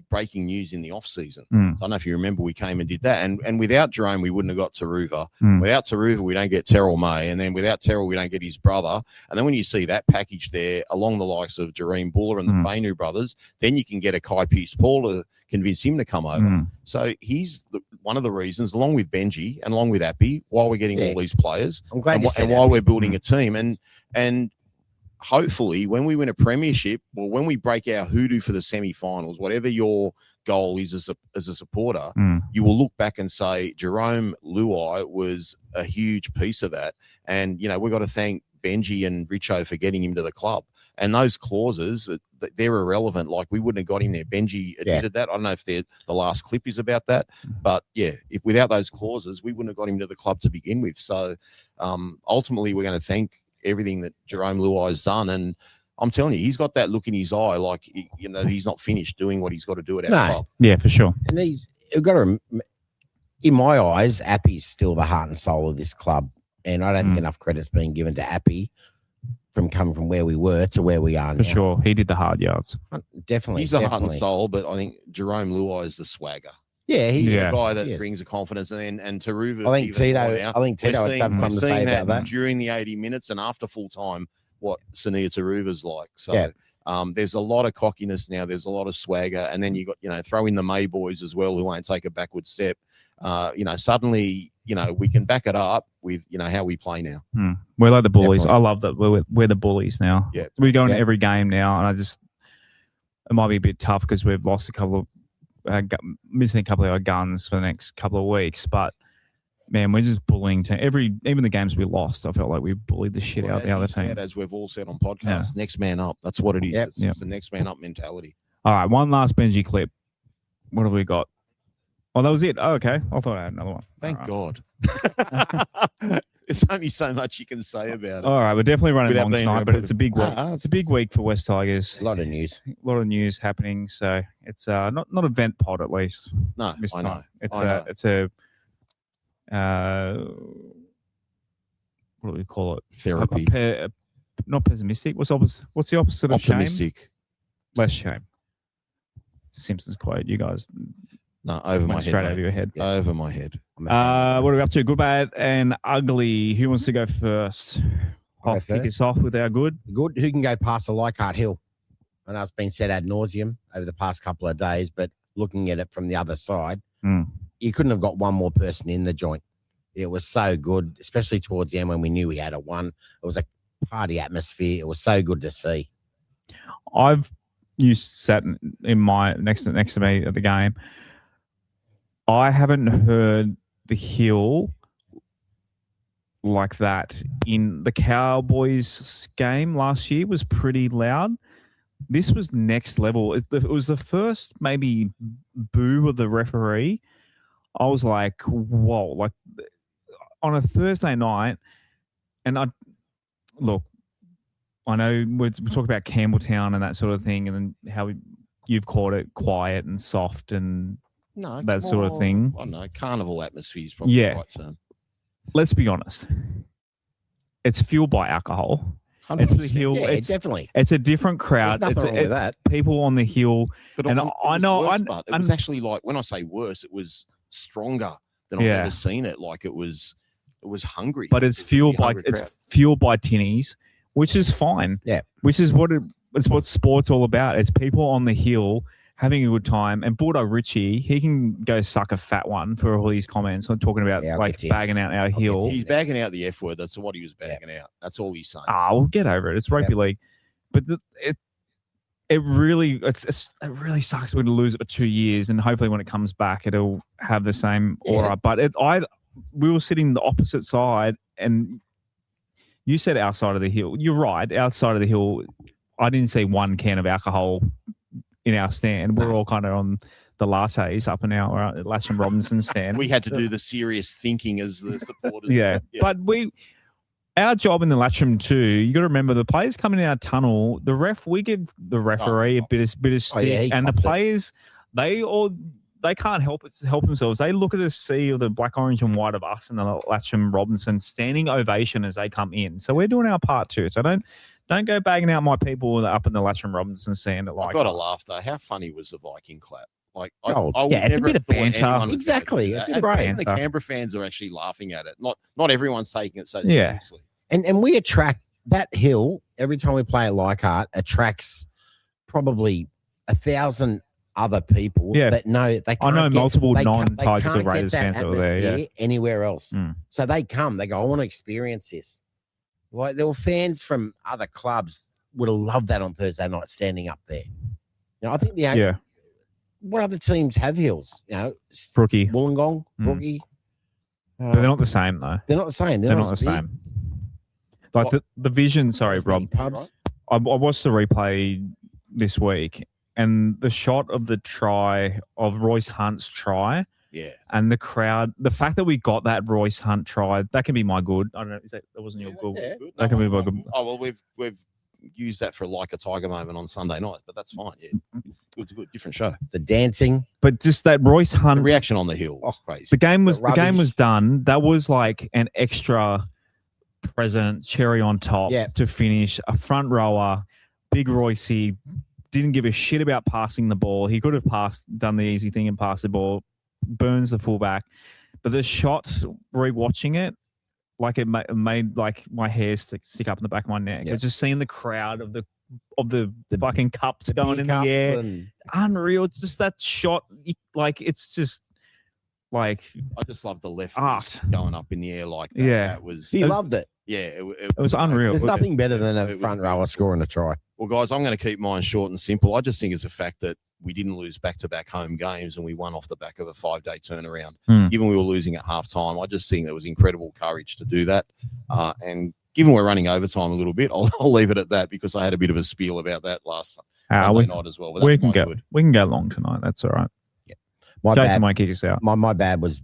breaking news in the off season. So I don't know if you remember, we came and did that. And without Jerome, we wouldn't have got Taruva. Without Taruva, we don't get Terrell May. And then without Terrell, we don't get his brother. And then when you see that package there, along the likes of Jareen Buller and the Fainu brothers, then you can get a Kai Pearce-Paul to convince him to come over. So he's one of the reasons, along with Benji and along with Appy, why we're getting all these players. I'm glad and why we're building a team. And hopefully when we win a premiership, or when we break our hoodoo for the semi-finals, whatever your goal is as a supporter, you will look back and say Jerome Luai was a huge piece of that. And, we've got to thank Benji and Richo for getting him to the club. And those clauses, they're irrelevant. We wouldn't have got him there. Benji admitted that. I don't know if the last clip is about that. But, if without those clauses, we wouldn't have got him to the club to begin with. So, ultimately, we're going to thank everything that Jerome Luai has done. And I'm telling you, he's got that look in his eye he's not finished doing what he's got to do at our club. Yeah, for sure. And in my eyes, Appy's still the heart and soul of this club. And I don't think enough credit's being given to Appy from coming from where we were to where we are now. For sure. He did the hard yards. Definitely. He's the heart and soul, but I think Jerome Luai is the swagger. Yeah, he's the guy that brings the confidence, and Taruva. I think Tito had something to say about that during the 80 minutes and after full time. What Sania Taruva's like. So there's a lot of cockiness now. There's a lot of swagger, and then you got throw in the May boys as well, who won't take a backward step. Suddenly we can back it up with how we play now. We're like the bullies. Definitely. I love that we're the bullies now. Yeah, we go into every game now, and it might be a bit tough because we've lost missing a couple of our guns for the next couple of weeks, but man, we're just bullying even the games we lost, I felt like we bullied the shit out of the other team. As we've all said on podcasts, next man up. That's what it is. It's the next man up mentality. All right, one last Benji clip. What have we got? Oh, that was it. Oh, okay. I thought I had another one. Thank God. There's only so much you can say about it. All right, we're definitely running long tonight, but it's a big week. It's a big week for West Tigers. A lot of news happening. So it's not event pod at least. No, I know. It's a what do we call it? Therapy. Not pessimistic. What's the opposite of shame? Optimistic. Less shame. Simpsons quote. You guys. No, over my head. Straight over your head. Over my head. What are we up to? Good, bad, and ugly. Who wants to go first? I'll kick us off with our good. Good. Who can go past the Leichhardt Hill? I know it's been said ad nauseum over the past couple of days, but looking at it from the other side, you couldn't have got one more person in the joint. It was so good, especially towards the end when we knew we had a one. It was a party atmosphere. It was so good to see. You sat in my next to me at the game. I haven't heard the Hill like that in the Cowboys game last year was pretty loud. This was next level. It was the first maybe boo of the referee. I was like, whoa, like on a Thursday night. And I know we're talking about Campbelltown and that sort of thing, and then how you've called it quiet and soft and that sort of thing. I don't know. Carnival atmosphere is probably the right term. Let's be honest. It's fueled by alcohol. 100%. It's the hill. Yeah, it's definitely. It's a different crowd. There's nothing wrong with that. People on the hill. But and I know. It was actually like, when I say worse, it was stronger than I've ever seen it. Like it was hungry. But it's fueled by tinnies, which is fine. Yeah. Which is what it's what sport's all about. It's people on the hill having a good time. And Bulldog Richie, he can go suck a fat one for all these comments. I'm talking about bagging out our hill. He's bagging out the F word. That's what he was bagging out. That's all he's saying. We'll get over it. It's rugby league. But it really sucks when to lose it for 2 years, and hopefully when it comes back it'll have the same aura. But we were sitting the opposite side, and you said our side of the hill. You're right, our side of the hill. I didn't see one can of alcohol in our stand. We're all kind of on the lattes up in our Latcham Robinson stand. We had to do the serious thinking as the supporters. But our job in the Latcham too, you got to remember the players coming in our tunnel, we give the referee a bit of stick, and the players, they can't help themselves. They look at a sea of the black, orange and white of us and the Latcham Robinson standing ovation as they come in. So we're doing our part too. So don't go bagging out my people up in the Latcham Robinson stand. I've got to laugh though. How funny was the Viking clap? Like, I would it's a never bit of banter. Exactly. It's great. The Canberra fans are actually laughing at it. Not everyone's taking it so seriously. And we attract that hill every time we play at Leichhardt, attracts probably 1,000 other people that know they can't. I know multiple non-Tigers or Raiders fans over there. Anywhere else. So they come, they go, I want to experience this. Like there were fans from other clubs would have loved that on Thursday night standing up there. I think what other teams have hills? Brookie, Wollongong, Brookie. But they're not the same though. They're not the same. They're not the same. Like the vision. Sorry, Rob. Pubs. I watched the replay this week, and the shot of the try of Royce Hunt's try. Yeah. And the crowd, the fact that we got that Royce Hunt try, that can be my good. I don't know. That wasn't your good? Yeah. That can be my good. Oh, well, we've used that for like a Tiger moment on Sunday night, but that's fine. Yeah. It's a good, different show. The dancing. But just that Royce Hunt. The reaction on the hill. Crazy. The game was done. That was like an extra present, cherry on top to finish. A front rower, big Royce. Didn't give a shit about passing the ball. He could have done the easy thing and passed the ball. Burns the fullback, but the shots, rewatching it, like it made like my hair stick up in the back of my neck. Yeah. Just seeing the crowd of the fucking cups going in the air, unreal. It's just that shot, like it's just like I just love the left art going up in the air like that. Yeah, that was he loved it. Yeah, it was unreal. There's nothing better than a front rower scoring a try. Well, guys, I'm going to keep mine short and simple. I just think it's a fact that we didn't lose back-to-back home games and we won off the back of a 5-day turnaround. Given we were losing at halftime, I just think there was incredible courage to do that. And given we're running overtime a little bit, I'll leave it at that because I had a bit of a spiel about that last Sunday night as well. But we can go long tonight. That's all right. Yeah. Jason might kick us out. My bad was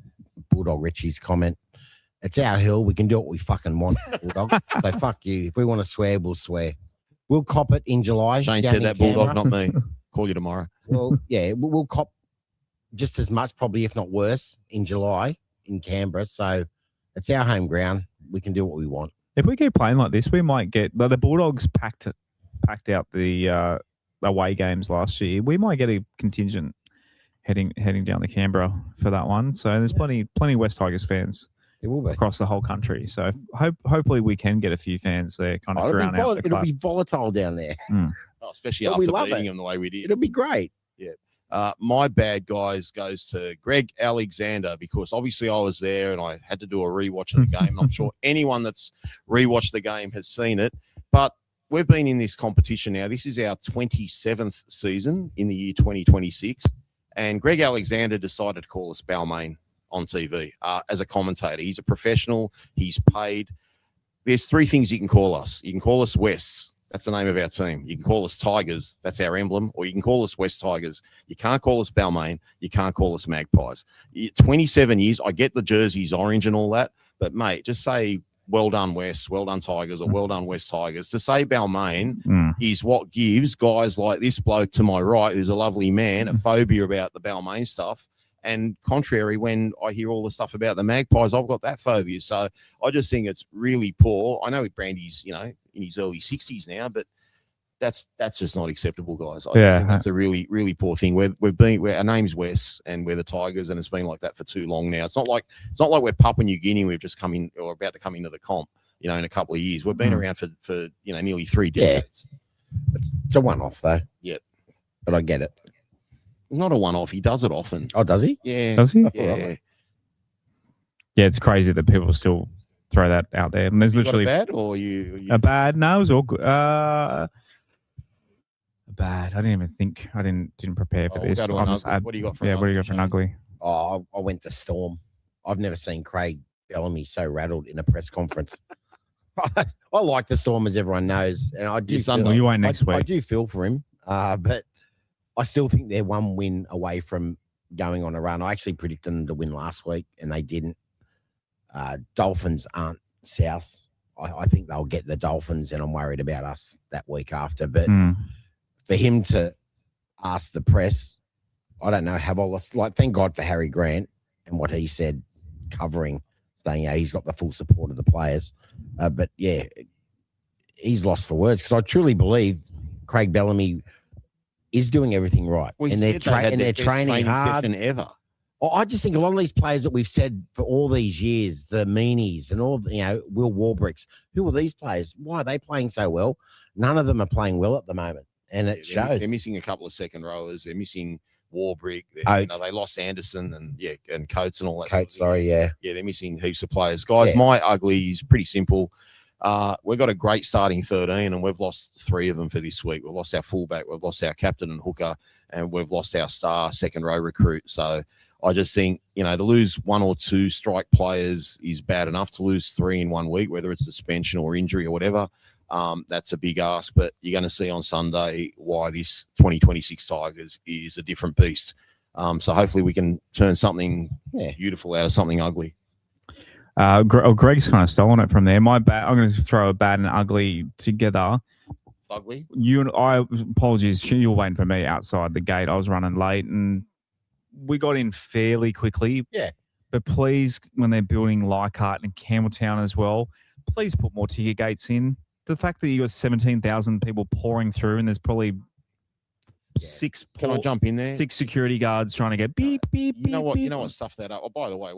Bulldog Richie's comment. It's our hill. We can do what we fucking want, Bulldog. So fuck you. If we want to swear, we'll swear. We'll cop it in July. Shane said that, Bulldog, not me. Call you tomorrow. Well, yeah, we'll cop just as much, probably, if not worse, in July in Canberra. So it's our home ground. We can do what we want. If we keep playing like this, we might get the Bulldogs packed out the away games last year. We might get a contingent heading down to Canberra for that one. So there's plenty West Tigers fans. It will be across the whole country. So hopefully we can get a few fans there, kind of drown out. It'll be volatile down there, especially after beating them the way we did. It'll be great. Yeah. My bad, guys, goes to Greg Alexander because obviously I was there and I had to do a rewatch of the game. I'm sure anyone that's rewatched the game has seen it. But we've been in this competition now. This is our 27th season in the year 2026. And Greg Alexander decided to call us Balmain on TV as a commentator. He's a professional. He's paid. There's three things you can call us. You can call us Wests. That's the name of our team. You can call us Tigers. That's our emblem. Or you can call us West Tigers. You can't call us Balmain. You can't call us Magpies. 27 years. I get the jerseys orange and all that. But, mate, just say, well done, West, well done, Tigers, or well done, West Tigers. To say Balmain is what gives guys like this bloke to my right, who's a lovely man, a phobia about the Balmain stuff. And contrary, when I hear all the stuff about the Magpies, I've got that phobia. So I just think it's really poor. I know Brandy's, in his early 60s now, but that's just not acceptable, guys. I think that's a really, really poor thing. Our name's Wes, and we're the Tigers, and it's been like that for too long now. It's not like we're Papua New Guinea. We've just come in or about to come into the comp, in a couple of years. We've been around for nearly 3 decades. Yeah. It's a one-off though. Yep. But I get it. Not a one-off. He does it often. Oh, does he? Yeah. Does he? Yeah. Yeah, it's crazy that people still throw that out there. And there's literally got a bad or you a bad. No, it was all good. A bad. I didn't even think. I didn't prepare for this. We'll go to what do you got for? Yeah, what do you got for an ugly? Oh, I went to Storm. I've never seen Craig Bellamy so rattled in a press conference. I like the Storm, as everyone knows, and I do. You won't next week. I do feel for him, but I still think they're one win away from going on a run. I actually predicted them to win last week, and they didn't. Dolphins aren't South. I think they'll get the Dolphins, and I'm worried about us that week after. But for him to ask the press, I don't know, have I lost? Thank God for Harry Grant and what he said, covering, saying, he's got the full support of the players. But yeah, he's lost for words, because I truly believe Craig Bellamy is doing everything right, and they're training hard. Ever. I just think a lot of these players that we've said for all these years, the Meanies and all, Will Warbricks, who are these players? Why are they playing so well? None of them are playing well at the moment, and it shows. They're missing a couple of second rowers. They're missing Warbrick. They lost Anderson and Coates and all that. Coates, yeah, they're missing heaps of players. Guys, my ugly is pretty simple. We've got a great starting 13, and we've lost 3 of them for this week. We've lost our fullback, we've lost our captain and hooker, and we've lost our star second row recruit. So I just think, to lose 1 or 2 strike players is bad enough. To lose 3 in 1 week, whether it's suspension or injury or whatever, that's a big ask. But you're going to see on Sunday why this 2026 Tigers is a different beast. So hopefully we can turn something beautiful out of something ugly. Greg's kind of stolen it from there. My bad. I'm going to throw a bad and ugly together. Ugly? You and I, apologies, you were waiting for me outside the gate. I was running late, and we got in fairly quickly. Yeah. But please, when they're building Leichhardt and Campbelltown as well, please put more ticket gates in. The fact that you got 17,000 people pouring through, and there's probably 6. Can I jump in there? 6 security guards trying to get beep, beep, beep. You know what stuffed that up? Oh, by the way,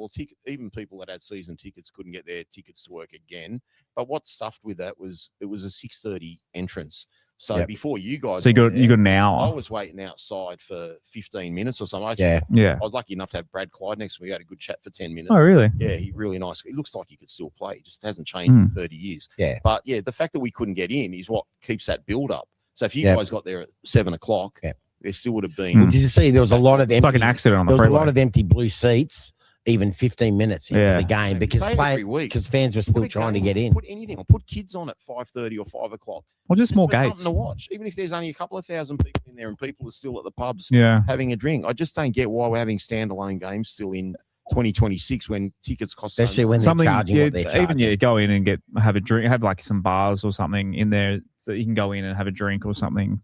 even people that had season tickets couldn't get their tickets to work again. But what stuffed with that was it was a 6:30 entrance. So before you guys, so you got an hour. I was waiting outside for 15 minutes or something. I was lucky enough to have Brad Clyde next to me. We had a good chat for 10 minutes. Oh, really? Yeah, he really nice. It looks like he could still play. He just hasn't changed in 30 years. Yeah. But the fact that we couldn't get in is what keeps that build up. So if you guys got there at 7 o'clock, there still would have been. Well, did you see there was a lot of empty, like an accident on the freeway. There was a lot of empty blue seats, even 15 minutes into the game, because fans were still trying to get in. Put anything on. Put kids on at 5:30 or 5 o'clock. Well, just more gates. Something to watch. Even if there's only a couple of thousand people in there and people are still at the pubs having a drink. I just don't get why we're having standalone games still in 2026 when tickets cost especially when they're charging what they're charging. Even go in and have a drink, have like some bars or something in there so that you can go in and have a drink or something.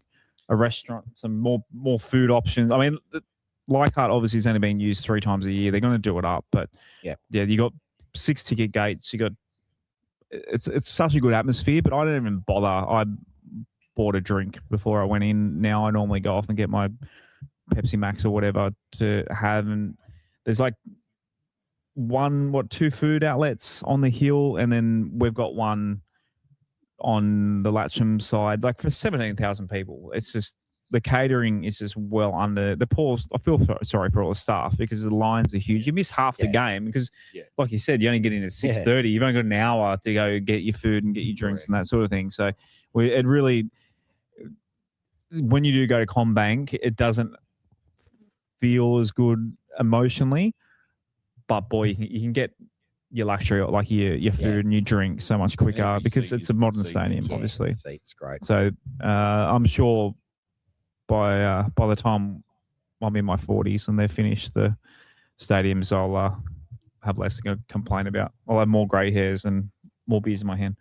A restaurant, some more food options. I mean, Leichhardt obviously is only being used 3 times a year. They're going to do it up, but you got 6 ticket gates. You got it's such a good atmosphere. But I don't even bother. I bought a drink before I went in. Now I normally go off and get my Pepsi Max or whatever to have. And there's like 2 food outlets on the hill, and then we've got one on the Latcham side, like for 17,000 people. It's just the catering is just well under the poor. I feel sorry for all the staff because the lines are huge. You miss half the game because, like you said, you only get in at 6:30. You've only got an hour to go get your food and get your drinks and that sort of thing. So it really, when you do go to CommBank, it doesn't feel as good emotionally. but boy, you can get your luxury, like your food and your drink, so much quicker because it's a modern stadium, obviously. It's great. So I'm sure by the time I'm in my 40s and they're finished the stadiums, I'll have less to complain about. I'll have more grey hairs and more beers in my hand.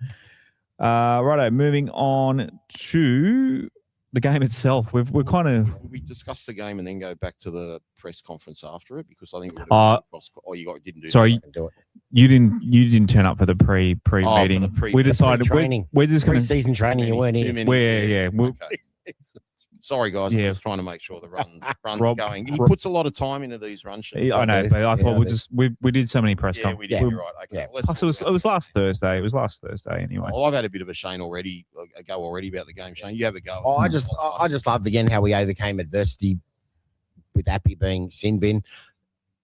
Righto, moving on to the game itself. We're kind of we discuss the game and then go back to the press conference after it because I think didn't do. Sorry, you didn't turn up for the pre meeting. We decided we're just going to season training. You weren't here. Okay. Sorry, guys. I was trying to make sure the runs are going. He puts a lot of time into these run sheets. I know, but I thought we did so many press conferences. Yeah, we did. You're right. Okay. Yeah. Plus, it was last Thursday. It was last Thursday anyway. Well, I've had a bit of a Shane already about the game. Shane, you have a go. I just loved again how we overcame adversity with Appy being sin bin.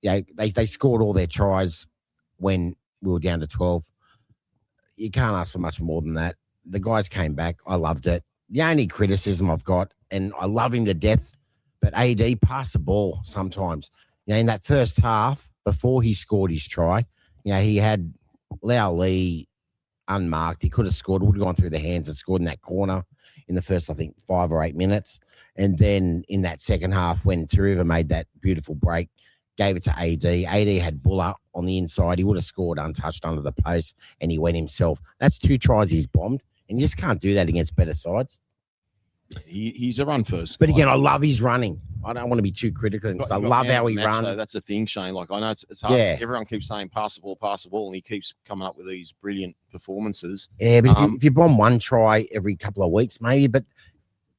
Yeah, they scored all their tries when we were down to 12. You can't ask for much more than that. The guys came back. I loved it. The only criticism I've got, and I love him to death, but AD passed the ball sometimes. In that first half, before he scored his try, he had Lau Lee unmarked. He could have scored, would have gone through the hands and scored in that corner in the first, I think, 5 or 8 minutes. And then in that second half, when Taruva made that beautiful break, gave it to AD. AD had Buller on the inside. He would have scored untouched under the post, and he went himself. That's 2 tries he's bombed, and you just can't do that against better sides. He's a run first. But again, I love his running. I don't want to be too critical. I love how he runs. That's the thing, Shane. Like I know it's hard. Yeah. Everyone keeps saying pass the ball, and he keeps coming up with these brilliant performances. Yeah, but if you bomb 1 try every couple of weeks, maybe, but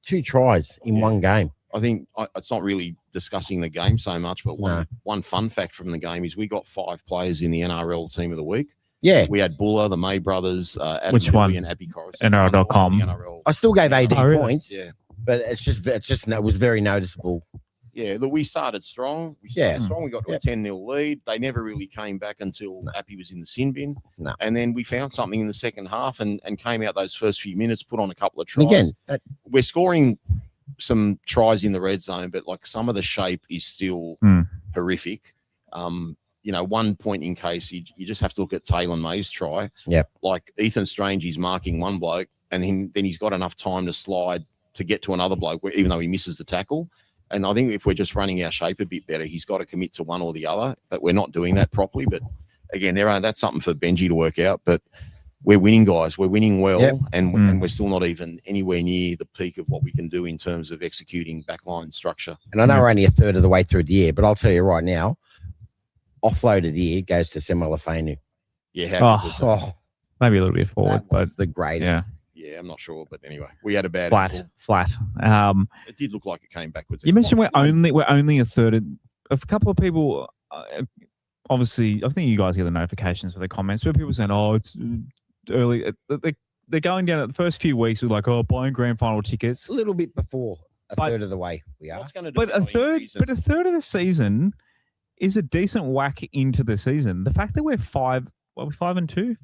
2 tries in one game. I think it's not really discussing the game so much, but one fun fact from the game is we got 5 players in the NRL Team of the Week. Yeah. We had Buller, the May brothers, Adel Which one? and Abby Corus. NRL.com. I still gave AD points. Yeah. But it was very noticeable. Yeah, look, we started strong. We got to a 10-0 lead. They never really came back until Appy was in the sin bin. No. And then we found something in the second half and came out those first few minutes, put on a couple of tries. And again, we're scoring some tries in the red zone, but like some of the shape is still horrific. One point in case you just have to look at Taylor May's try. Yep. Like Ethan Strange is marking one bloke, and then he's got enough time to slide to get to another bloke, even though he misses the tackle. And I think if we're just running our shape a bit better, he's got to commit to one or the other. But we're not doing that properly. But again, that's something for Benji to work out. But we're winning, guys. We're winning well, and we're still not even anywhere near the peak of what we can do in terms of executing backline structure. And I know we're only a third of the way through the year, but I'll tell you right now, offload of the year goes to Semolofenu. Yeah, maybe a little bit forward, but the greatest. Yeah, I'm not sure, but anyway, we had a bad flat. It did look like it came backwards. You mentioned we're only a third. A couple of people, obviously, I think you guys get the notifications for the comments, but people saying, "Oh, it's early." They're going down at the first few weeks with buying grand final tickets. A little bit before a third of the way we are. But a third of the season is a decent whack into the season. The fact that we're 5 and 2.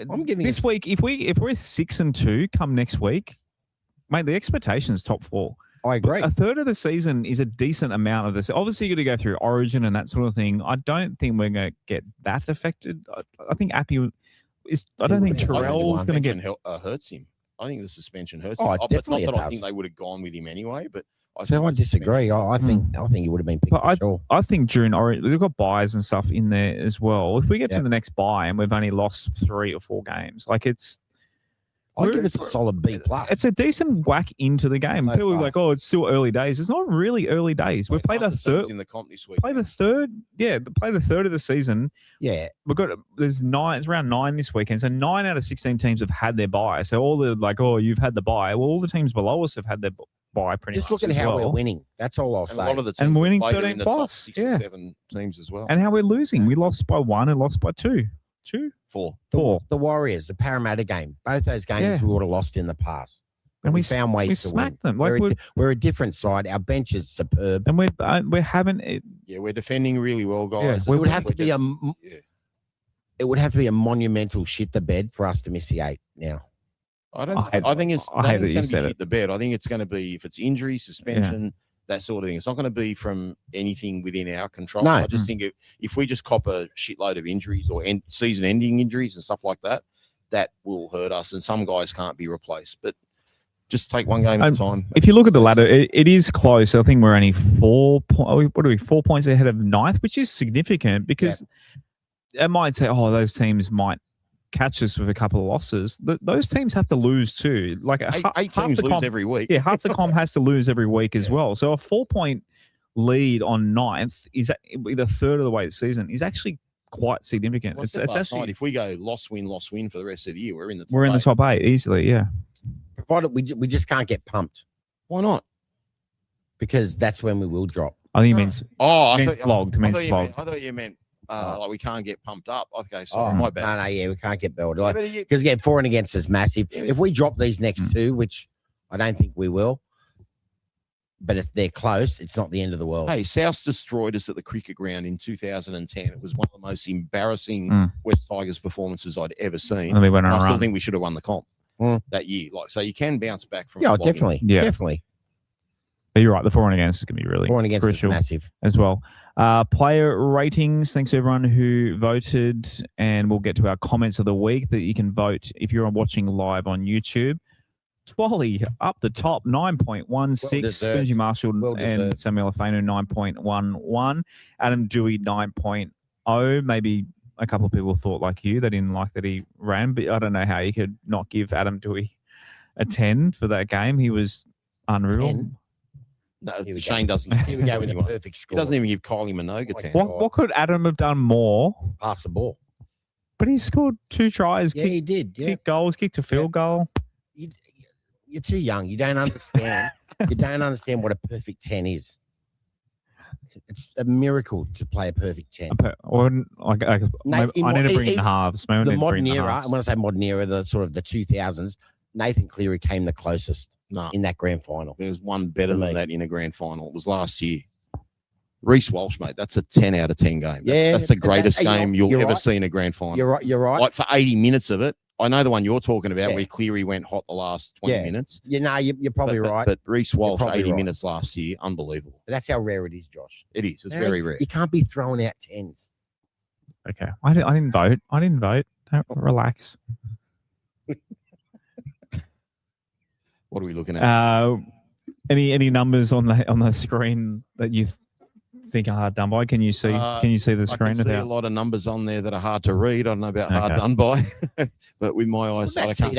I'm giving this week, if we're 6 and 2 come next week, mate, the expectation's top 4. I agree. But a third of the season is a decent amount of this. Obviously, you got to go through Origin and that sort of thing. I don't think we're going to get that affected. I think Appy is. I don't think Terrell's going to get hurts him. I think the suspension hurts him. Definitely not that I think they would have gone with him anyway, but. I disagree. I think he would have been picked for sure. I think during Origin, we've got buys and stuff in there as well. If we get to the next buy and we've only lost 3 or 4 games, I'd give it a solid B+. It's a decent whack into the game. So People are like, "Oh, it's still early days." It's not really early days. We played a third in the comp this week. Played a third of the season. Yeah, there's 9. It's around 9 this weekend. So 9 out of 16 teams have had their buy. So all the you've had the buy. Well, all the teams below us have had their buy pretty much. Just look at how we're winning. That's all I'll say. A lot of the teams and we're winning 13 plus. 6 or 7 teams as well. And how we're losing. We lost by 1 and lost by 2. 4. The Warriors, the Parramatta game. Both those games we would have lost in the past. And we found ways to smacked win. them. We're a different side. Our bench is superb. And we're having we're defending really well, guys. It would have to be a monumental shit the bed for us to miss the 8 now. I think it's. I hate that you said it. The bed. I think it's going to be if it's injury, suspension. that sort of thing. It's not going to be from anything within our control. No. I just think if we just cop a shitload of injuries or season-ending injuries and stuff like that, that will hurt us. And some guys can't be replaced. But just take one game at a time. If you look at the ladder, it is close. I think we're only 4 points ahead of ninth, which is significant because it might say, oh, those teams might catch us with a couple of losses. Those teams have to lose too. Like eight teams lose every week. Yeah, half the comp has to lose every week as well. So a 4-point lead on ninth is with a third of the way of the season is actually quite significant. It's actually if we go loss win for the rest of the year, we're in the top the top 8 easily. Yeah. Provided we just can't get pumped. Why not? Because that's when we will drop. I think it means flogged. I thought you meant like we can't get pumped up. Okay, sorry, my bad. No, we can't get belted. Because again, for and against is massive. If we drop these next two, which I don't think we will, but if they're close, it's not the end of the world. Hey, South destroyed us at the cricket ground in 2010. It was one of the most embarrassing West Tigers performances I'd ever seen. And we went on I still think we should have won the comp that year. So you can bounce back from. Yeah, definitely. But you're right. The for and against is going to be really crucial is massive as well. Player ratings. Thanks to everyone who voted, and we'll get to our comments of the week that you can vote if you're watching live on YouTube. Twally up the top, 9.16. Benji Marshall and Samuel Afenu, 9.11. Adam Dewey, 9.0. Maybe a couple of people thought like you. They didn't like that he ran, but I don't know how you could not give Adam Dewey a 10 for that game. He was unreal. 10? No, Shane doesn't. Here we go with a perfect score. He doesn't even give Kylie Minogue 10. What could Adam have done more? Pass the ball. But he scored 2 tries. Yeah, he did. Yeah. Kicked goals, kicked a field goal. You're too young. You don't understand. You don't understand what a perfect 10 is. It's a miracle to play a perfect 10. I need to bring in halves. The modern era, and when I say modern era, the sort of the 2000s, Nathan Cleary came the closest in that grand final. There was one better than that in a grand final. It was last year. Reece Walsh, mate, that's a 10 out of 10 game. That's the greatest game you'll ever see in a grand final. You're right. Like for 80 minutes of it, I know the one you're talking about where Cleary went hot the last 20 minutes. Yeah, you're probably right. But Reece Walsh, 80 minutes last year, unbelievable. That's how rare it is, Josh. It is. It's very rare. You can't be throwing out 10s. Okay. I didn't vote. Don't relax. What are we looking at? Any numbers on the screen that you think are hard done by? Can you see the screen? I can see a lot of numbers on there that are hard to read. I don't know about hard done by, but with my eyes, I can't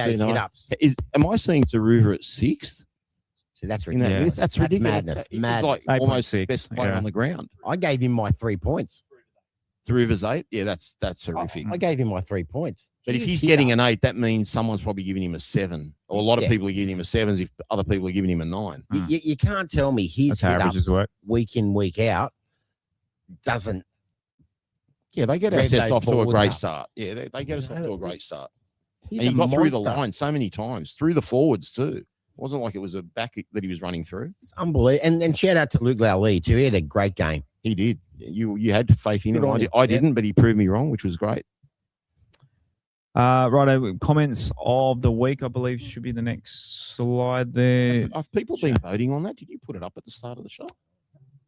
see. Am I seeing Taruva at 6th? So that's ridiculous. That's ridiculous. Madness. Like almost best player on the ground. I gave him my 3 points. Taruva's 8. Yeah, that's horrific. I gave him my 3 points. But if he's getting an 8, that means someone's probably giving him a 7, or a lot of people are giving him a 7 if other people are giving him a 9. You can't tell me his hit-ups week in, week out doesn't. Yeah, they get us off to a great start. Yeah, they get us off to a great start. And he got through the line so many times, through the forwards too. It wasn't like it was a back that he was running through. It's unbelievable. And shout out to Luke Lowley too. He had a great game. He did. You had faith in him. I didn't, but he proved me wrong, which was great. Righto, comments of the week, I believe, should be the next slide there. Have people been voting on that? Did you put it up at the start of the show?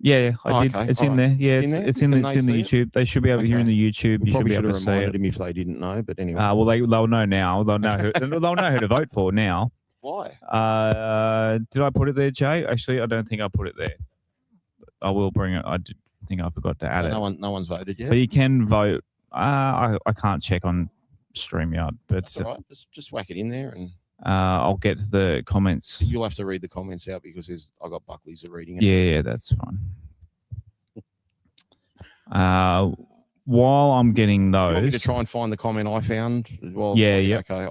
Yeah, I did. Okay. It's in there. Yeah, it's in the YouTube. They should be able to hear in the YouTube. You should be able to see it. Him if they didn't know, but anyway. Well, they'll know now. They'll know who to vote for now. Why? Did I put it there, Jay? Actually, I don't think I put it there. I will bring it. I think I forgot to add it. No one's voted yet. But you can vote. I can't check on StreamYard, but that's all right. Just whack it in there and. I'll get to the comments. You'll have to read the comments out because I got Buckley's reading it. Yeah, that's fine. While I'm getting those, you want me to try and find the comment I found. Well, yeah. Okay,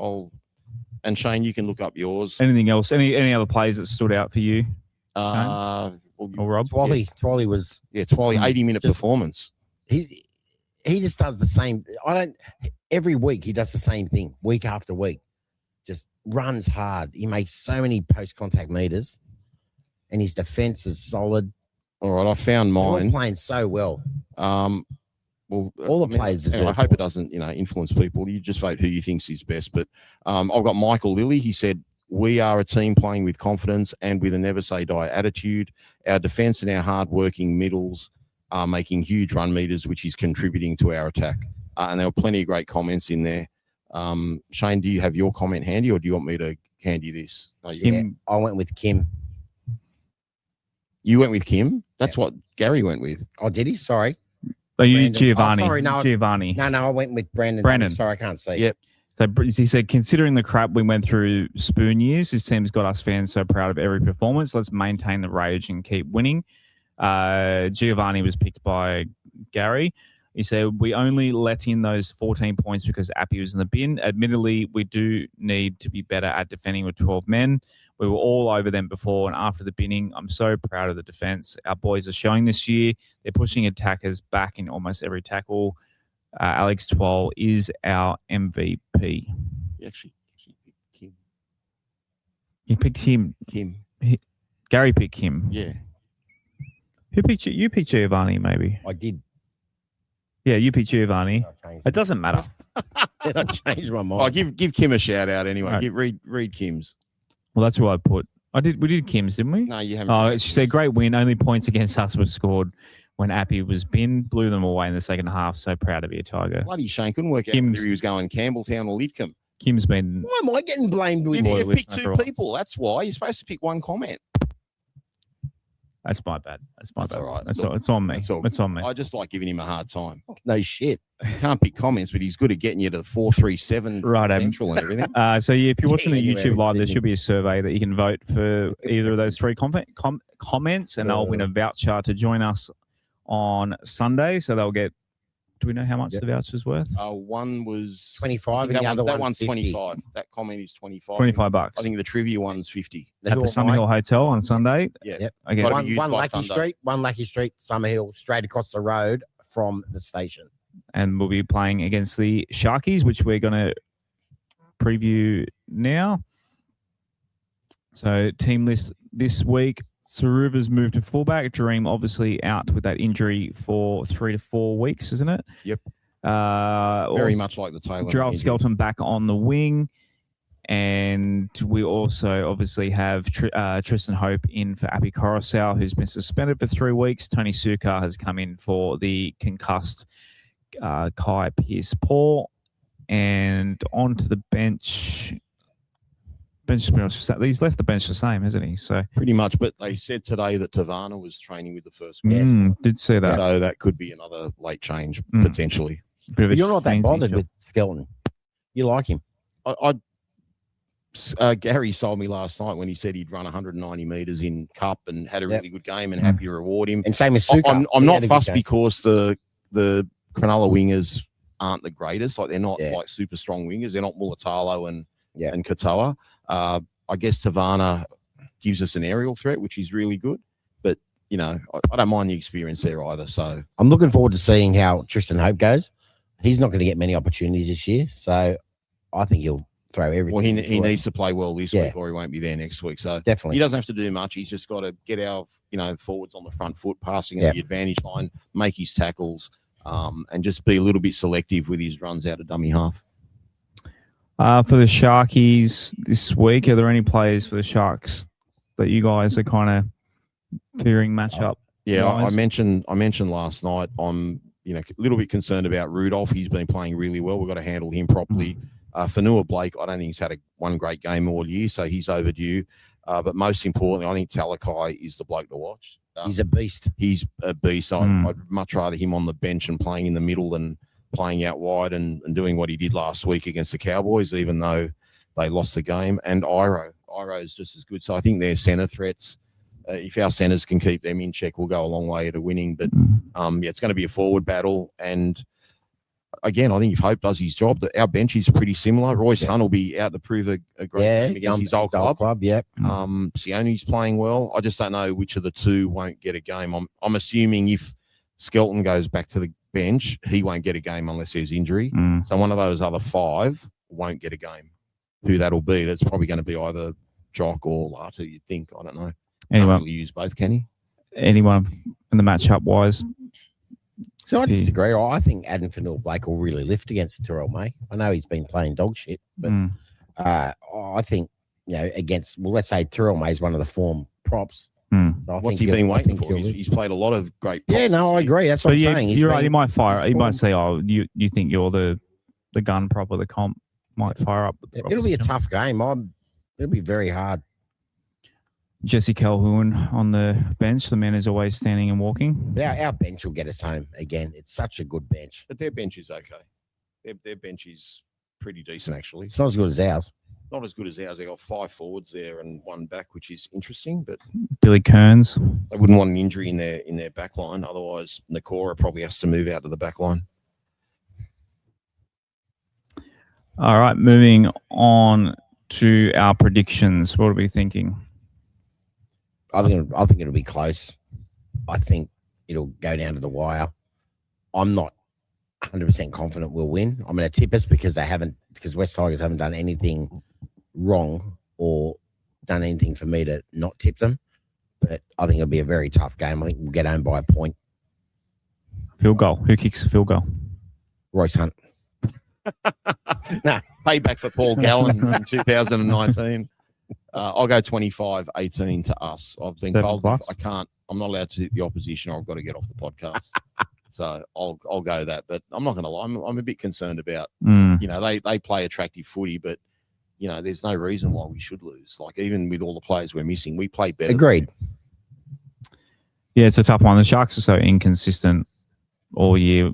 and Shane, you can look up yours. Anything else? Any other plays that stood out for you? Or Rob? Twally was 80-minute performance. He just does the same. Every week he does the same thing, week after week. Just runs hard. He makes so many post-contact meters, and his defense is solid. All right, I found mine. They're playing so well. All the players. Anyway, I hope it doesn't, influence people. You just vote who you think's his best. But I've got Michael Lilly. He said We are a team playing with confidence and with a never-say-die attitude. Our defence and our hard-working middles are making huge run meters, which is contributing to our attack. And there were plenty of great comments in there. Shane, do you have your comment handy, or do you want me to hand you this? I went with Kim. You went with Kim? That's what Gary went with. Oh, did he? Sorry. Oh, you Brandon. Giovanni. Oh, sorry, no. Giovanni. No, I went with Brandon. Brandon. Sorry, I can't see. Yep. So he said, considering the crap we went through spoon years, this team's got us fans so proud of every performance. Let's maintain the rage and keep winning. Giovanni was picked by Gary. He said, we only let in those 14 points because Appy was in the bin. Admittedly, we do need to be better at defending with 12 men. We were all over them before and after the binning. I'm so proud of the defence. Our boys are showing this year. They're pushing attackers back in almost every tackle. Alex Twal is our MVP. He actually picked Kim. You picked him. Kim. Gary picked him. Yeah. Who picked you? You picked Giovanni, maybe. I did. Yeah, you picked Giovanni. It doesn't matter. I changed my mind. Oh, give Kim a shout out anyway. Right. Read Kim's. Well, that's who I put. We did Kim's, didn't we? No, you haven't. Oh, she said, great win. Only points against us were scored when Appy was bin. Blew them away in the second half. So proud of you, Tiger. Bloody Shane couldn't work out whether he was going Campbelltown or Lidcombe. Kim's been... Why am I getting blamed with You this? picked two people. That's why. You're supposed to pick one comment. That's my bad. That's bad. All right. It's on me. It's on me. I just like giving him a hard time. No shit. You can't pick comments, but he's good at getting you to the 437 right, central and everything. So if you're watching the Anywhere YouTube live, there Sydney. should be a survey that you can vote for either of those three comments, and they'll win a voucher to join us on Sunday. So they'll get. Do we know how much the voucher's worth? One was 25, and the other that one's 50. 25. That comment is 25. $25. I think the trivia one's 50. At the Summerhill Hotel on Sunday. Yeah. Yep. Okay. Gotta be used One by Lucky Sunday. Street, Summerhill, straight across the road from the station. And we'll be playing against the Sharkies, which we're going to preview now. So team list this week. Saruva's moved to fullback. Dream obviously out with that injury for 3 to 4 weeks, isn't it? Yep. Very much like the Taylor. Gerald Skelton back on the wing. And we also obviously have Tristan Hope in for Appy Coruscant, who's been suspended for 3 weeks. Tony Sukar has come in for the concussed Kai Pearce-Paul. And onto the bench. He's left the bench the same, hasn't he? So pretty much, but they said today that Tavana was training with the first squad. Yes. Did see that. So that could be another late change, potentially. You're not that bothered with Skelton. You like him. Gary sold me last night when he said he'd run 190 metres in Cup and had a really good game and happy to reward him. And same as Sukar. I'm not fussed because the Cronulla wingers aren't the greatest. Like they're not like super strong wingers. They're not Mulatalo and Katoa. I guess Tavana gives us an aerial threat, which is really good. But, you know, I don't mind the experience there either. So I'm looking forward to seeing how Tristan Hope goes. He's not going to get many opportunities this year. So I think he'll throw everything. Well, he needs to play well this week or he won't be there next week. So definitely. He doesn't have to do much. He's just got to get our, forwards on the front foot, passing at the advantage line, make his tackles, and just be a little bit selective with his runs out of dummy half. For the Sharkies this week, are there any players for the Sharks that you guys are kind of fearing matchup? Yeah, I mentioned last night. I'm a little bit concerned about Rudolph. He's been playing really well. We've got to handle him properly. Fanua Blake, I don't think he's had one great game all year, so he's overdue. But most importantly, I think Talakai is the bloke to watch. He's a beast. He's a beast. I'd much rather him on the bench and playing in the middle than playing out wide and doing what he did last week against the Cowboys, even though they lost the game. And Iro is just as good. So I think they're centre threats. If our centres can keep them in check, we'll go a long way to winning. But it's going to be a forward battle. And again, I think if Hope does his job, our bench is pretty similar. Royce Hunt will be out to prove a great game against his old club. Sione's playing well. I just don't know which of the two won't get a game. I'm assuming if Skelton goes back to the bench, he won't get a game unless there's injury. So one of those other 5 won't get a game. Who that'll be? It's probably going to be either Jock or Latu, you'd think. I don't know. Anyone really use both, can he? Anyone in the matchup wise? So I disagree. I think Adam Fanua Blake will really lift against Terrell May. I know he's been playing dog shit, but I think against, well, let's say Tyrrell is one of the form props. So What's he been waiting for? He's played a lot of great props. Yeah, no, I agree. That's what I'm saying. You're right. You might fire. You might say, you think you're the gun prop of the comp. Might fire up. It'll be a tough game. It'll be very hard. Jesse Calhoun on the bench. The man is always standing and walking. Our bench will get us home again. It's such a good bench. But their bench is okay. Their bench is pretty decent, actually. It's not as good as ours. Not as good as ours. They got 5 forwards there and 1 back, which is interesting. But Billy Kearns. They wouldn't want an injury in their back line. Otherwise, Nakora probably has to move out to the back line. All right, moving on to our predictions. What are we thinking? I think it'll be close. I think it'll go down to the wire. I'm not 100% confident we'll win. I'm going to tip us because West Tigers haven't done anything wrong or done anything for me to not tip them. But I think it'll be a very tough game. I think we'll get home by a point. Field goal. Who kicks the field goal? Royce Hunt. No, payback for Paul Gallen in 2019. I'll go 25-18 to us. I've been told I'm not allowed to hit the opposition or I've got to get off the podcast. So I'll go that. But I'm not going to lie. I'm a bit concerned about, they play attractive footy, but, there's no reason why we should lose. Like, even with all the players we're missing, we play better. Agreed. Yeah, it's a tough one. The Sharks are so inconsistent all year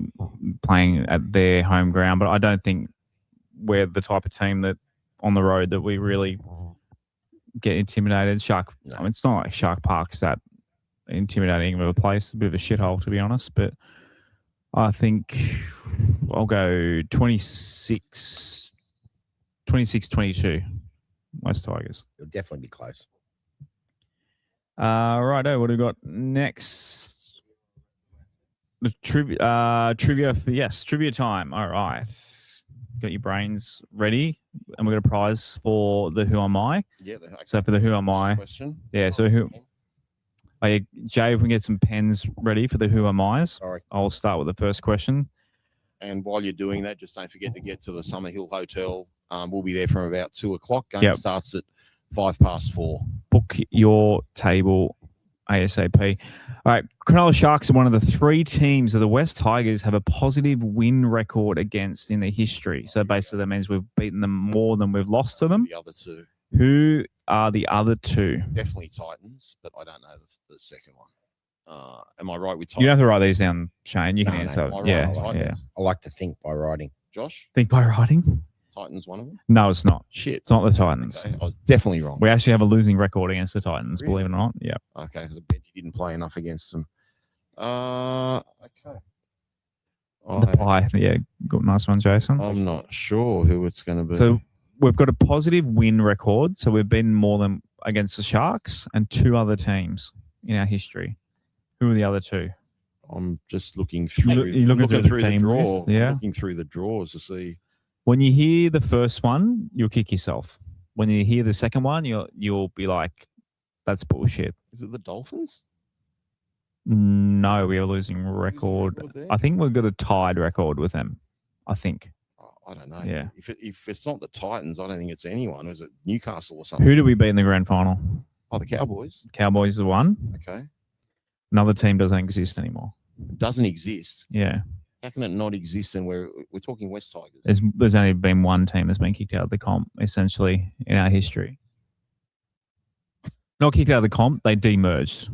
playing at their home ground, but I don't think we're the type of team that on the road that we really get intimidated. It's not like Shark Park's that intimidating of a place. It's a bit of a shithole, to be honest, but I think I'll go 26-22 West Tigers. It'll definitely be close. Righto, what do we got next? The trivia time. All right. Got your brains ready, and we've got a prize for the Who Am I? Yeah. Okay. So for the Who Am I? Question. Yeah. So who? Oh, yeah, Jay, if we can get some pens ready for the Who Am I's. Sorry. I'll start with the first question. And while you're doing that, just don't forget to get to the Summerhill Hotel. We'll be there from about 2:00. Game starts at 4:05. Book your table ASAP. All right, Cronulla Sharks are one of the 3 teams that the West Tigers have a positive win record against in their history. So basically that means we've beaten them more than we've lost to them. The other 2. Who are the other 2? Definitely Titans, but I don't know the second one. Am I right with Titans? You don't have to write these down, Shane. You can answer. No, yeah. I like to think by writing. Josh? Think by writing? Titans one of them? No, it's not. Shit. It's not the Titans. Okay, I was definitely wrong. We actually have a losing record against the Titans, Really? believe it or not. Yeah. Okay, because I bet you didn't play enough against them. Okay. The pie. Yeah, good, nice one, Jason. I'm not sure who it's going to be. So we've got a positive win record. So we've been more than against the Sharks and 2 other teams in our history. Who are the other 2? I'm just looking through. You're looking through the draw. list? Yeah. Looking through the draws to see. When you hear the first one, you'll kick yourself. When you hear the second one, you'll be like, "That's bullshit." Is it the Dolphins? No, we are losing record. I think we've got a tied record with them. I think. I don't know. Yeah. If it's not the Titans, I don't think it's anyone. Is it Newcastle or something? Who do we beat in the grand final? Oh, the Cowboys. Cowboys are one. Okay. Another team doesn't exist anymore. It doesn't exist. Yeah. How can it not exist? And we're talking West Tigers. There's only been one team that's been kicked out of the comp, essentially, in our history. Not kicked out of the comp, they demerged.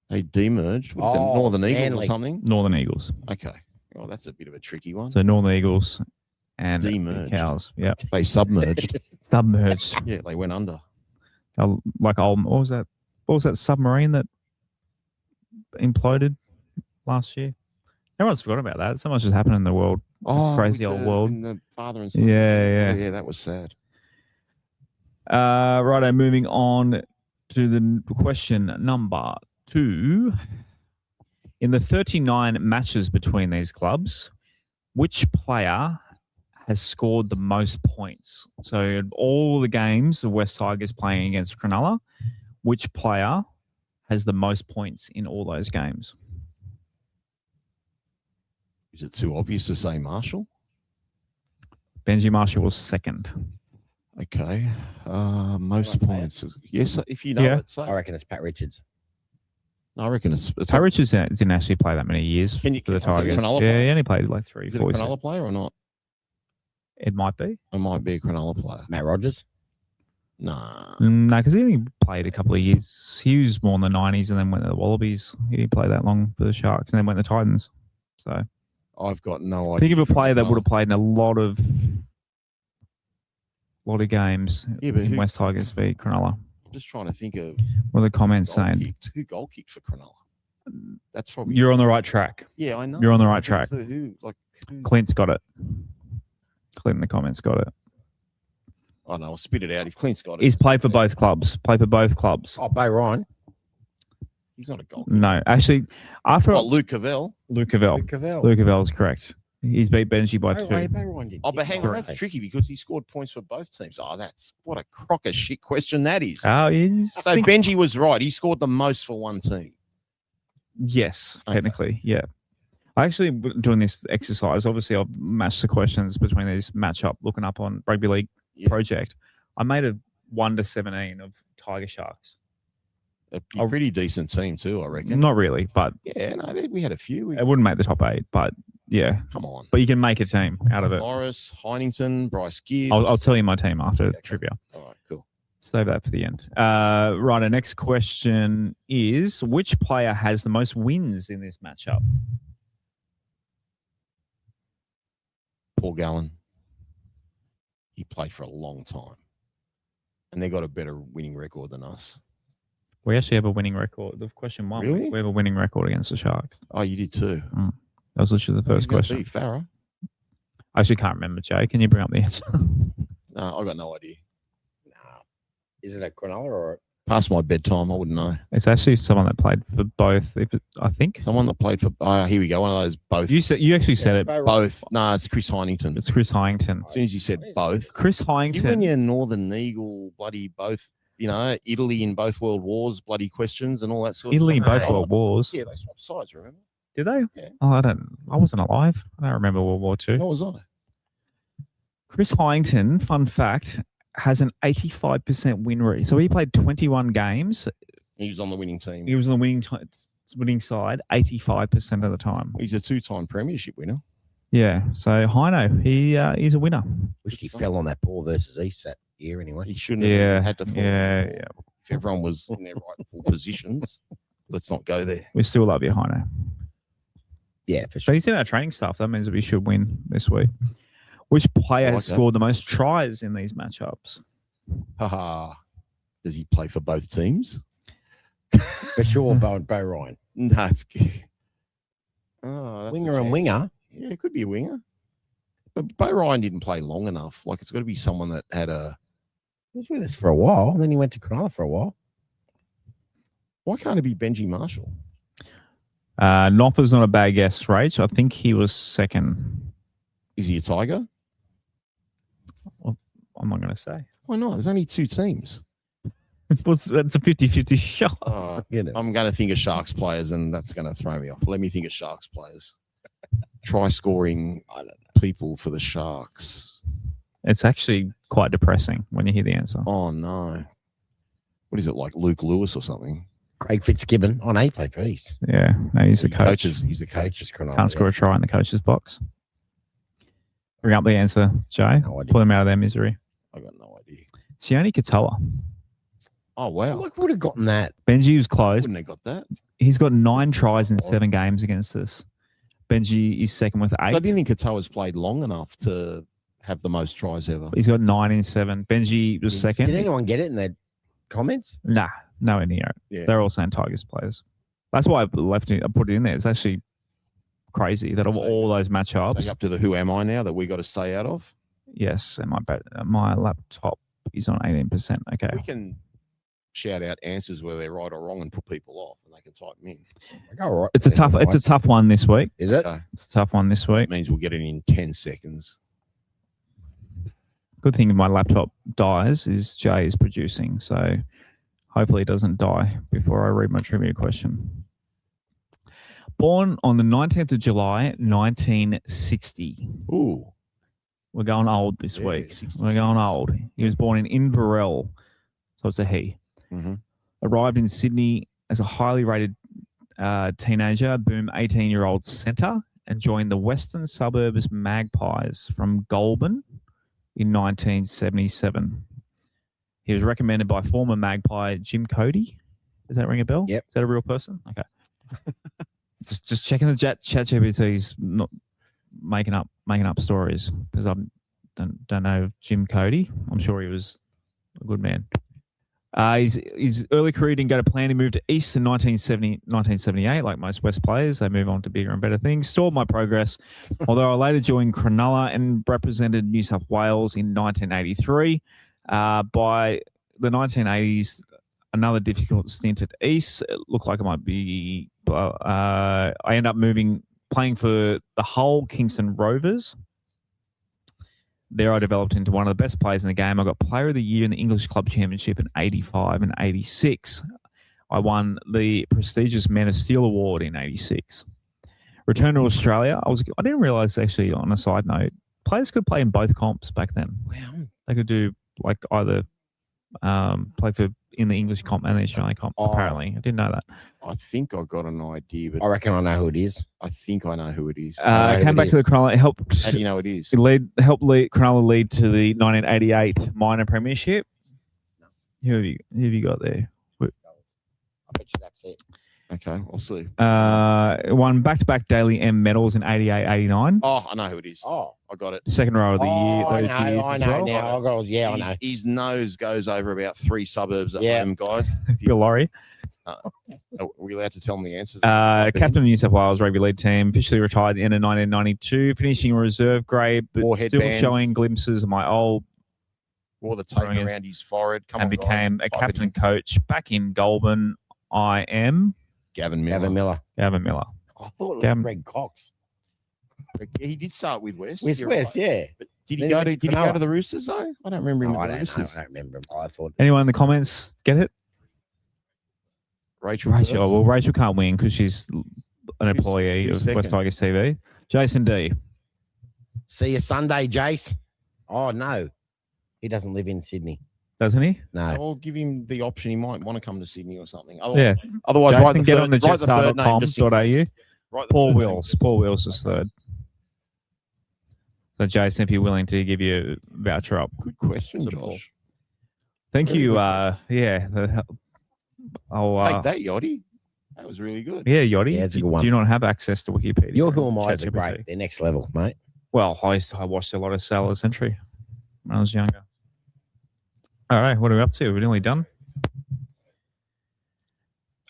They demerged? Was it Northern Eagles or something? Northern Eagles. Okay. Oh, that's a bit of a tricky one. So Northern Eagles and demerged. Cows. Yeah. They submerged. Submerged. Yeah, they went under. Like what was that? What was that submarine that imploded last year? Everyone's forgot about that. So much has happened in the world. Oh, crazy old world. The father and son. Yeah. That was sad. Righto, moving on to the question number 2. In the 39 matches between these clubs, which player has scored the most points? So in all the games the West Tigers playing against Cronulla, which player has the most points in all those games? Is it too obvious to say Marshall? Benji Marshall was second. Okay. Most points. Yes, if you know Yeah. it. So. I reckon it's Pat Richards. I reckon it's Pat Richards didn't actually play that many years for the Tigers. Cronulla Yeah, player? he only played like 3, Is it a 4 years. Cronulla player or not? It might be. It might be a Cronulla player. Matt Rogers. Nah. No, because he only played a couple of years. He was more in the 90s and then went to the Wallabies. He didn't play that long for the Sharks and then went to the Titans. So I've got no idea. think of a player that would have played in a lot of games in West Tigers v Cronulla. I'm just trying to think of What are the comments saying? who goal kicked for Cronulla. That's probably You're on the right track. Yeah, I know. You're on the right track. So who? Clint's got it. Clint in the comments got it. I don't know. I'll spit it out. If Clint's got it, He's played for both clubs. Oh, Bo Ryan. he's not a goal. No, actually, after Luke Cavell. Luke Cavell is correct. He's beat Benji by 2. Oh, but hang on, that's tricky because he scored points for both teams. Oh, that's what a crock of shit question that is. Oh, So Benji was right. He scored the most for one team. Yes, technically, yeah. I actually doing this exercise. Obviously, I've matched the questions between these matchup, looking up on Rugby League Project. I made a 1 to 17 of Tiger Sharks. A pretty decent team too, I reckon. Not really, but yeah, no, we had a few. It wouldn't make the top 8, but yeah. Come on. But you can make a team out of it. Morris, Heinington, Bryce Gibbs. I'll tell you my team after trivia. All right, cool. Save that for the end. Right, our next question is, which player has the most wins in this matchup? Paul Gallen. He played for a long time. And they got a better winning record than us. We actually have a winning record. The question 1, Really? we have a winning record against the Sharks. Oh, you did too. That was literally the first question. Beat Farah. I actually can't remember, Jay. Can you bring up the answer? No, I got no idea. Is it a Cronulla or? Past my bedtime, I wouldn't know. It's actually someone that played for both. I think someone that played for. Here we go. One of those both. You actually said it. Both. No, it's Chris Heinington. It's Chris Heinington. As soon as you said both, Chris Heinington. You and your Northern Eagle, bloody both. You know, Italy in both World Wars, bloody questions and all that sort of stuff. Italy in both World Wars. Yeah, they swapped sides. Remember? Did they? Yeah. Oh, I wasn't alive. I don't remember World War II. What was I? Chris Heinington, fun fact, has an 85% win rate. So he played 21 games. He was on the winning team. He was on the winning side 85% of the time. He's a 2-time premiership winner. Yeah. So Heino, he's a winner. Wish he fell on that Paul versus East that year anyway. He shouldn't have had to fall. Yeah. If everyone was in their rightful positions, let's not go there. We still love you, Heino. Yeah, for sure. But he's in our training staff. That means that we should win this week. Which player has scored the most tries in these matchups? Haha. Does he play for both teams? For sure, Bo Ryan. No, it's winger and winger. Yeah, it could be a winger. But Bo Ryan didn't play long enough. Like, it's got to be someone that had a... He was with us for a while. Then he went to Cronulla for a while. Why can't it be Benji Marshall? Noffa's not a bad guess, Rach. I think he was second. Is he a Tiger? Well, I'm not going to say. Why not? There's only 2 teams. That's a 50-50 shot. I'm going to think of Sharks players, and that's going to throw me off. Let me think of Sharks players. Try scoring people for the Sharks. It's actually quite depressing when you hear the answer. Oh, no. What is it, like Luke Lewis or something? Craig Fitzgibbon. Oh, no, he played for East. Yeah, no, he's a coach. He's a coach. Can't score a try in the coach's box. Bring up the answer, Jay. No idea. Pull them out of their misery. I got no idea. Sione Katoa. Oh, wow. I would have gotten that. Benji was close. Wouldn't have got that. He's got 9 tries in 7 games against us. Benji is second with 8. So I didn't think Katoa's played long enough to have the most tries ever. He's got 9 in 7. Benji was second. Did anyone get it in their comments? Nah, nowhere near it. Yeah. They're all saying Tigers players. That's why I put it in there. It's actually crazy that of all those matchups. Up to the who am I now that we got to stay out of? Yes, and my laptop is on 18%. Okay. We can shout out answers whether they're right or wrong and put people off, and they can type them in. All right. It's a tough one this week. Is it? Okay. It's a tough one this week. It means we'll get it in 10 seconds. Good thing if my laptop dies is Jay is producing, so hopefully it doesn't die before I read my trivia question. Born on the 19th of July, 1960. Ooh. We're going old this Yeah, week. 66. We're going old. He was born in Inverell, so it's a he. Mm-hmm. Arrived in Sydney as a highly rated teenager, boom 18-year-old centre, and joined the Western Suburbs Magpies from Goulburn in 1977. He was recommended by former Magpie Jim Cody. Does that ring a bell? Yep. Is that a real person? Okay. just checking the chat GPT's not making up stories because I don't know Jim Cody. I'm sure he was a good man. His early career didn't go to plan. He moved to East in 1978, like most West players. They move on to bigger and better things. Stalled my progress, although I later joined Cronulla and represented New South Wales in 1983. By the 1980s, another difficult stint at East. It looked like it might be... I ended up playing for the Hull Kingston Rovers. There I developed into one of the best players in the game. I got Player of the Year in the English Club Championship in 85 and 86. I won the prestigious Men of Steel Award in 86. Returned to Australia. I didn't realise, actually, on a side note, players could play in both comps back then. Wow. They could do like either play for in the English comp and the Australian comp, apparently. I didn't know that. I think I got an idea, but I reckon I know who it is. I think I know who it is. I came back to the Cronulla. Helped. How do you know it is? Helped Cronulla lead to the 1988 minor premiership. Who have you got there? I bet you that's it. Okay, I'll see. Won back-to-back Daily M medals in 88, 89. Oh, I know who it is. Oh, I got it. Second row of the year. I those know, years I as know well. now. I know. His nose goes over about 3 suburbs at Yeah. home, guys. Bill Laurie. Are we allowed to tell them the answers? Captain of New South Wales rugby league team, officially retired at the end of 1992, finishing reserve grade, but Wore still headbands. showing glimpses of my old, Wore the tape Throwing his- around his forehead. Come and on, became guys. a captain and coach back in Goulburn. I am Gavin Miller. Gavin Miller. Gavin Miller. I thought it was Gavin- Greg Cox. He did start with West. West, you're West, right. yeah. But did he Then go he to went Did to he go Cronulla. to the Roosters though? I don't remember him No, at I the don't know. Roosters. I don't remember. I thought. Anyone in the comments get it? Rachel. Rachel. Oh, well, Rachel can't win because she's an employee who's of West second? Tigers TV. Jason D. See you Sunday, Jace. Oh no, he doesn't live in Sydney. Doesn't he? No. I'll give him the option. He might want to come to Sydney or something. Yeah. Otherwise, Jason, write the get third, on the write the third name just in jetstar.com.au. case. Write the Paul third name Wills. just- Paul Wills is third. So, Jason, if you're willing to give you a voucher up. Good question, So, Paul. Josh. Thank Very you. good I'll, Take that, Yachty. That was really good. yeah, Yachty. Yeah, it's a good Do one. you not have access to Wikipedia? Your Who Am I's are ChatGPT? great. They're next level, mate. Well, I watched a lot of Sailor Century when I was younger. All right, what are we up to? We're nearly done.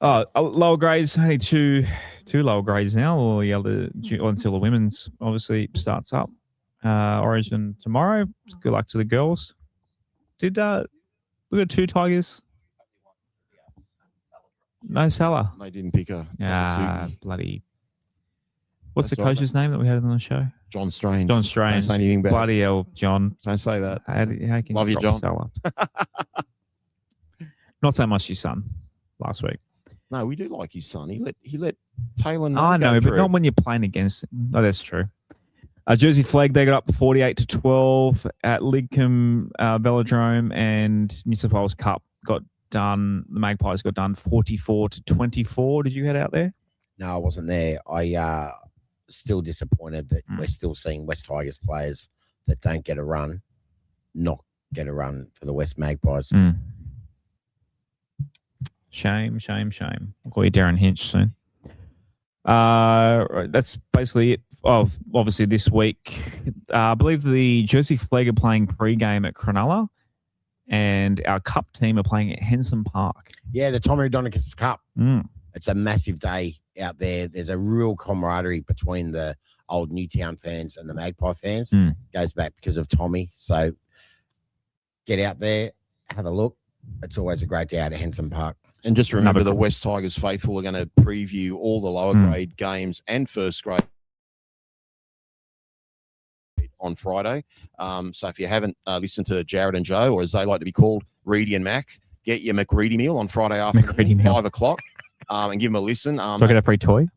Lower grades, only two lower grades now, or the other until the women's obviously starts up. Origin tomorrow. Good luck to the girls. Did we got 2 Tigers? No Salah. They didn't pick a Bloody. What's That's the right, coach's name that we had on the show? John Strange. John Don't Strange. say anything bad. Bloody hell, John. Don't say that. How can Love you, drop John. Salah? Not so much his son last week. No, we do like his son. He let Taylor know. I know, go but through. not when you're playing against him. Oh, that's true. Jersey Flag, they got up 48-12 at Lidcombe Velodrome, and New South Wales Cup got done. The Magpies got done 44-24. Did you head out there? No, I wasn't there. I still disappointed that we're still seeing West Tigers players that don't get a run, not get a run for the West Magpies. Shame. I'll call you Darren Hinch soon. That's basically it. Obviously this week, I believe the Jersey Flag are playing pre-game at Cronulla, and our Cup team are playing at Henson Park. Yeah, the Tommy O'Donoghue Cup. Mm. It's a massive day out there. There's a real camaraderie between the old Newtown fans and the Magpie fans. Goes back because of Tommy. So get out there, have a look. It's always a great day out at Henson Park. And just remember, Another the good- West Tigers faithful are going to preview all the lower grade games and first grade on Friday. So if you haven't listened to Jared and Joe, or as they like to be called, Reedy and Mac, get your McReady meal on Friday afternoon, McReady meal. 5 o'clock. and give them a listen. Do I get a free toy?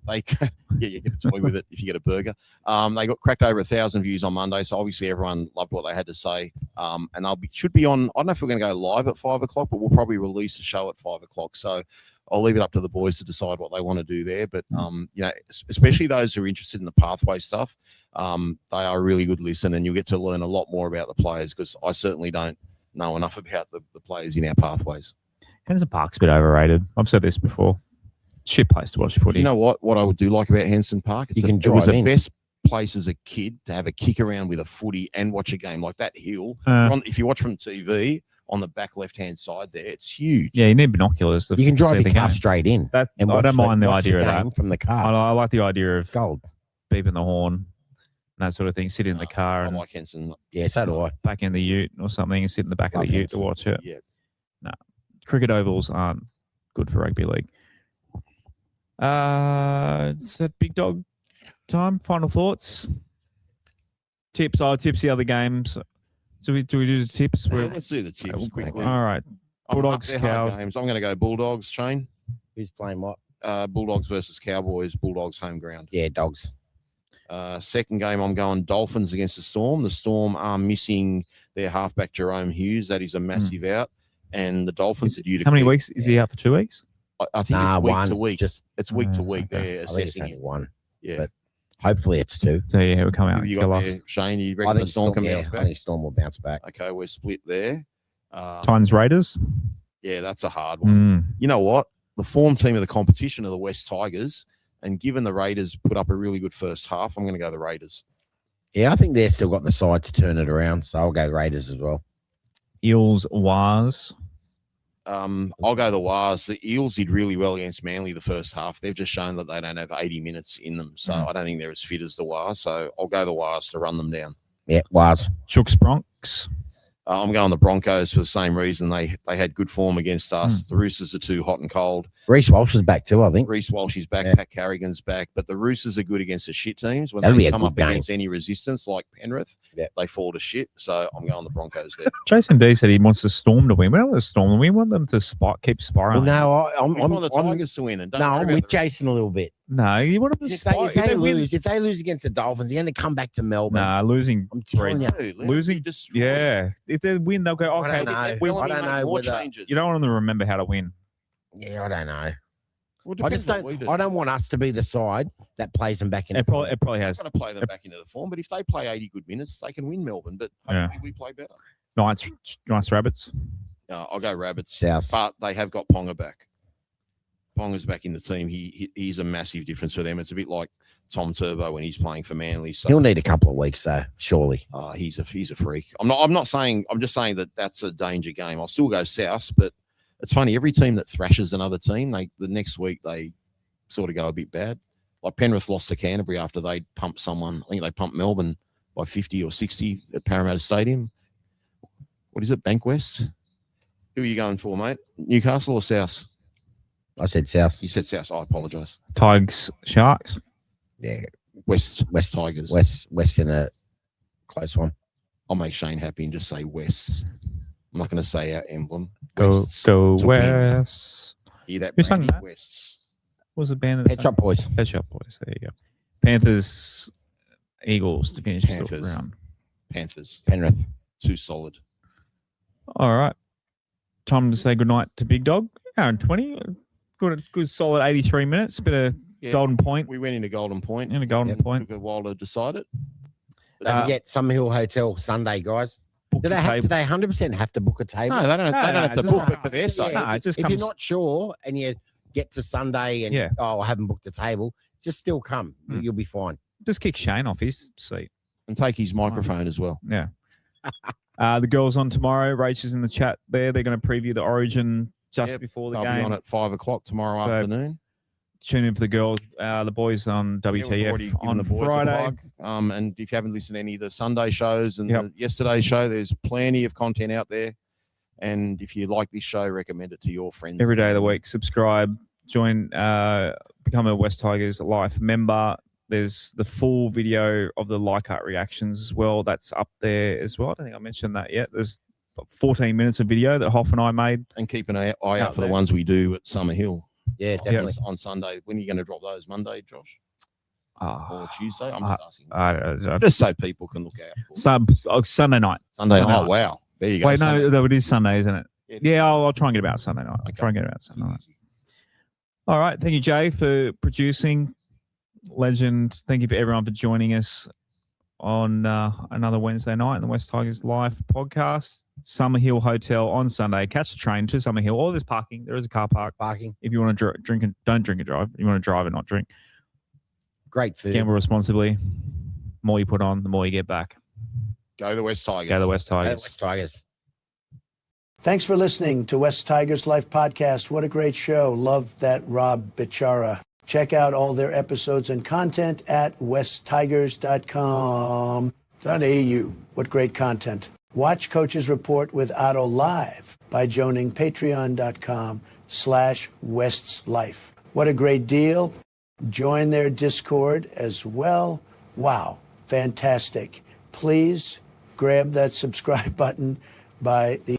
You get a toy with it if you get a burger. They got cracked over 1,000 views on Monday, so obviously everyone loved what they had to say. And should be on. I don't know if we're going to go live at 5 o'clock, but we'll probably release a show at 5 o'clock. So I'll leave it up to the boys to decide what they want to do there. But especially those who are interested in the pathway stuff, they are a really good listen, and you'll get to learn a lot more about the players, because I certainly don't know enough about the players in our pathways. Henson Park's a bit overrated. I've said this before. Shit place to watch footy. You know what I would do like about Henson Park? It was the best place as a kid to have a kick around with a footy and watch a game like that hill. If you watch from TV on the back left-hand side there, it's huge. Yeah, you need binoculars. You can drive your car straight in. I don't mind the idea of that. From the car. I like the idea of gold, beeping the horn, and that sort of thing. Sit in the car. I like Henson. Yeah, so do I. Back in the ute or something, and sit in the back of the ute to watch it. Yeah. No, cricket ovals aren't good for rugby league. It's that big dog time. Final thoughts. Tips. Tips the other games. Do we do the tips? Let's do the tips quickly. All right. Bulldogs, Cows. Games. I'm going to go Bulldogs. Shane. Who's playing what? Bulldogs versus Cowboys. Bulldogs home ground. Yeah, Dogs. Second game, I'm going Dolphins against the Storm. The Storm are missing their halfback Jerome Hughes. That is a massive out. And the Dolphins are due to. How many weeks is he out for? 2 weeks? I think it's week to week. It's week to week. Okay. They're assessing it. One. Yeah. But hopefully it's 2. So yeah, we'll come out. You got there, Shane? You reckon the Storm can bounce back? I think Storm will bounce back. Okay, we're split there. Titans Raiders. Yeah, that's a hard one. You know what? The form team of the competition are the West Tigers, and given the Raiders put up a really good first half, I'm going to go the Raiders. Yeah, I think they've still got the side to turn it around, so I'll go Raiders as well. Eels Wars. I'll go the Wars. The Eels did really well against Manly the first half. They've just shown that they don't have 80 minutes in them, so I don't think they're as fit as the Wars. So I'll go the Wars to run them down. Yeah, Wars. Chooks Bronx. I'm going the Broncos for the same reason. They had good form against us. The Roosters are too hot and cold. Reece Walsh is back too, I think. Reece Walsh is back. Pat Carrigan's back. But the Roosters are good against the shit teams. When That'll they come up game. against any resistance like Penrith, they fall to shit. So I'm going the Broncos there. Jason D said he wants the Storm to win. We don't want the Storm. We want them to keep spiraling. Well, no, I want the Tigers to win. And I'm with Jason a little bit. No, you want them to spiral. If they lose against the Dolphins, they're going to come back to Melbourne. Nah, losing. I'm telling you. Losing. Yeah. If they win, they'll go, okay. I don't know whether, you don't want them to remember how to win. Yeah, I don't know. Well, I just don't. I don't want us to be the side that plays them back in. It probably has. I'm going to play them back into the form, but if they play 80 good minutes, they can win Melbourne. But hopefully we play better. Nice Rabbits. I'll go Rabbits. South. But they have got Ponga back. Ponga's back in the team. He's a massive difference for them. It's a bit like Tom Turbo when he's playing for Manly. So he'll need a couple of weeks though, surely. He's a freak. I'm not saying. I'm just saying that that's a danger game. I'll still go South, but it's funny. Every team that thrashes another team, the next week they sort of go a bit bad. Like Penrith lost to Canterbury after they pumped someone. I think they pumped Melbourne by 50 or 60 at Parramatta Stadium. What is it, Bankwest? Who are you going for, mate? Newcastle or South? I said South. You said South. I apologise. Tigers, Sharks. Yeah, West Tigers. West in a close one. I'll make Shane happy and just say West. I'm not going to say our emblem. Go West. Hear that? Who sang that? West. What was the band? Pet Shop Boys. Pet Shop Boys. There you go. Panthers, Eagles to finish the round. Panthers. Penrith. Too solid. All right. Time to say goodnight to Big Dog. Hour and 20. Good solid 83 minutes. Bit of Golden Point. We went into Golden Point. Point. Took a while to decide it. Don't forget Summer Hill Hotel Sunday, guys. Do they 100% have to book a table? No, they don't have to book it for their sake. No, it just if comes... you're not sure and you get to Sunday and I haven't booked a table, just still come. You'll be fine. Just kick Shane off his seat. And take his microphone as well. Yeah. The girls on tomorrow. Rach is in the chat there. They're going to preview the Origin just before the game. They'll be on at 5 o'clock tomorrow afternoon. Tune in for the girls. The boys on WTF on Friday. And if you haven't listened to any of the Sunday shows and yesterday's show, there's plenty of content out there. And if you like this show, recommend it to your friends. Every day of the week, subscribe, join, become a West Tigers Life member. There's the full video of the Leichhardt reactions as well. That's up there as well. I don't think I mentioned that yet. There's 14 minutes of video that Hoff and I made. And keep an eye out for the ones we do at Summer Hill. Yeah, definitely. On Sunday. When are you going to drop those? Monday, Josh? Or Tuesday? I'm just asking. Just so people can look out for Sunday night. Sunday night. Wow. There you go. Wait, Sunday. no, it is Sunday, isn't it? Yeah, I'll try and get about Sunday night. Try and get about Sunday night. All right. Thank you, Jay, for producing. Legend. Thank you for everyone for joining us on another Wednesday night in the West Tigers Live podcast. Summer Hill Hotel on Sunday. Catch the train to Summer Hill. Or there's parking. There is a car park. Parking. If you want to drink and don't drink and drive. You want to drive and not drink. Great food. Gamble responsibly. The more you put on, the more you get back. Go the West Tigers. Go the West Tigers. Go the West Tigers. Thanks for listening to West Tigers Life Podcast. What a great show. Love that Rob Bichara. Check out all their episodes and content at westtigers.com.au. What great content. Watch Coach's Report with Adel live by joining patreon.com/WestsLife. What a great deal. Join their Discord as well. Wow, fantastic. Please grab that subscribe button by the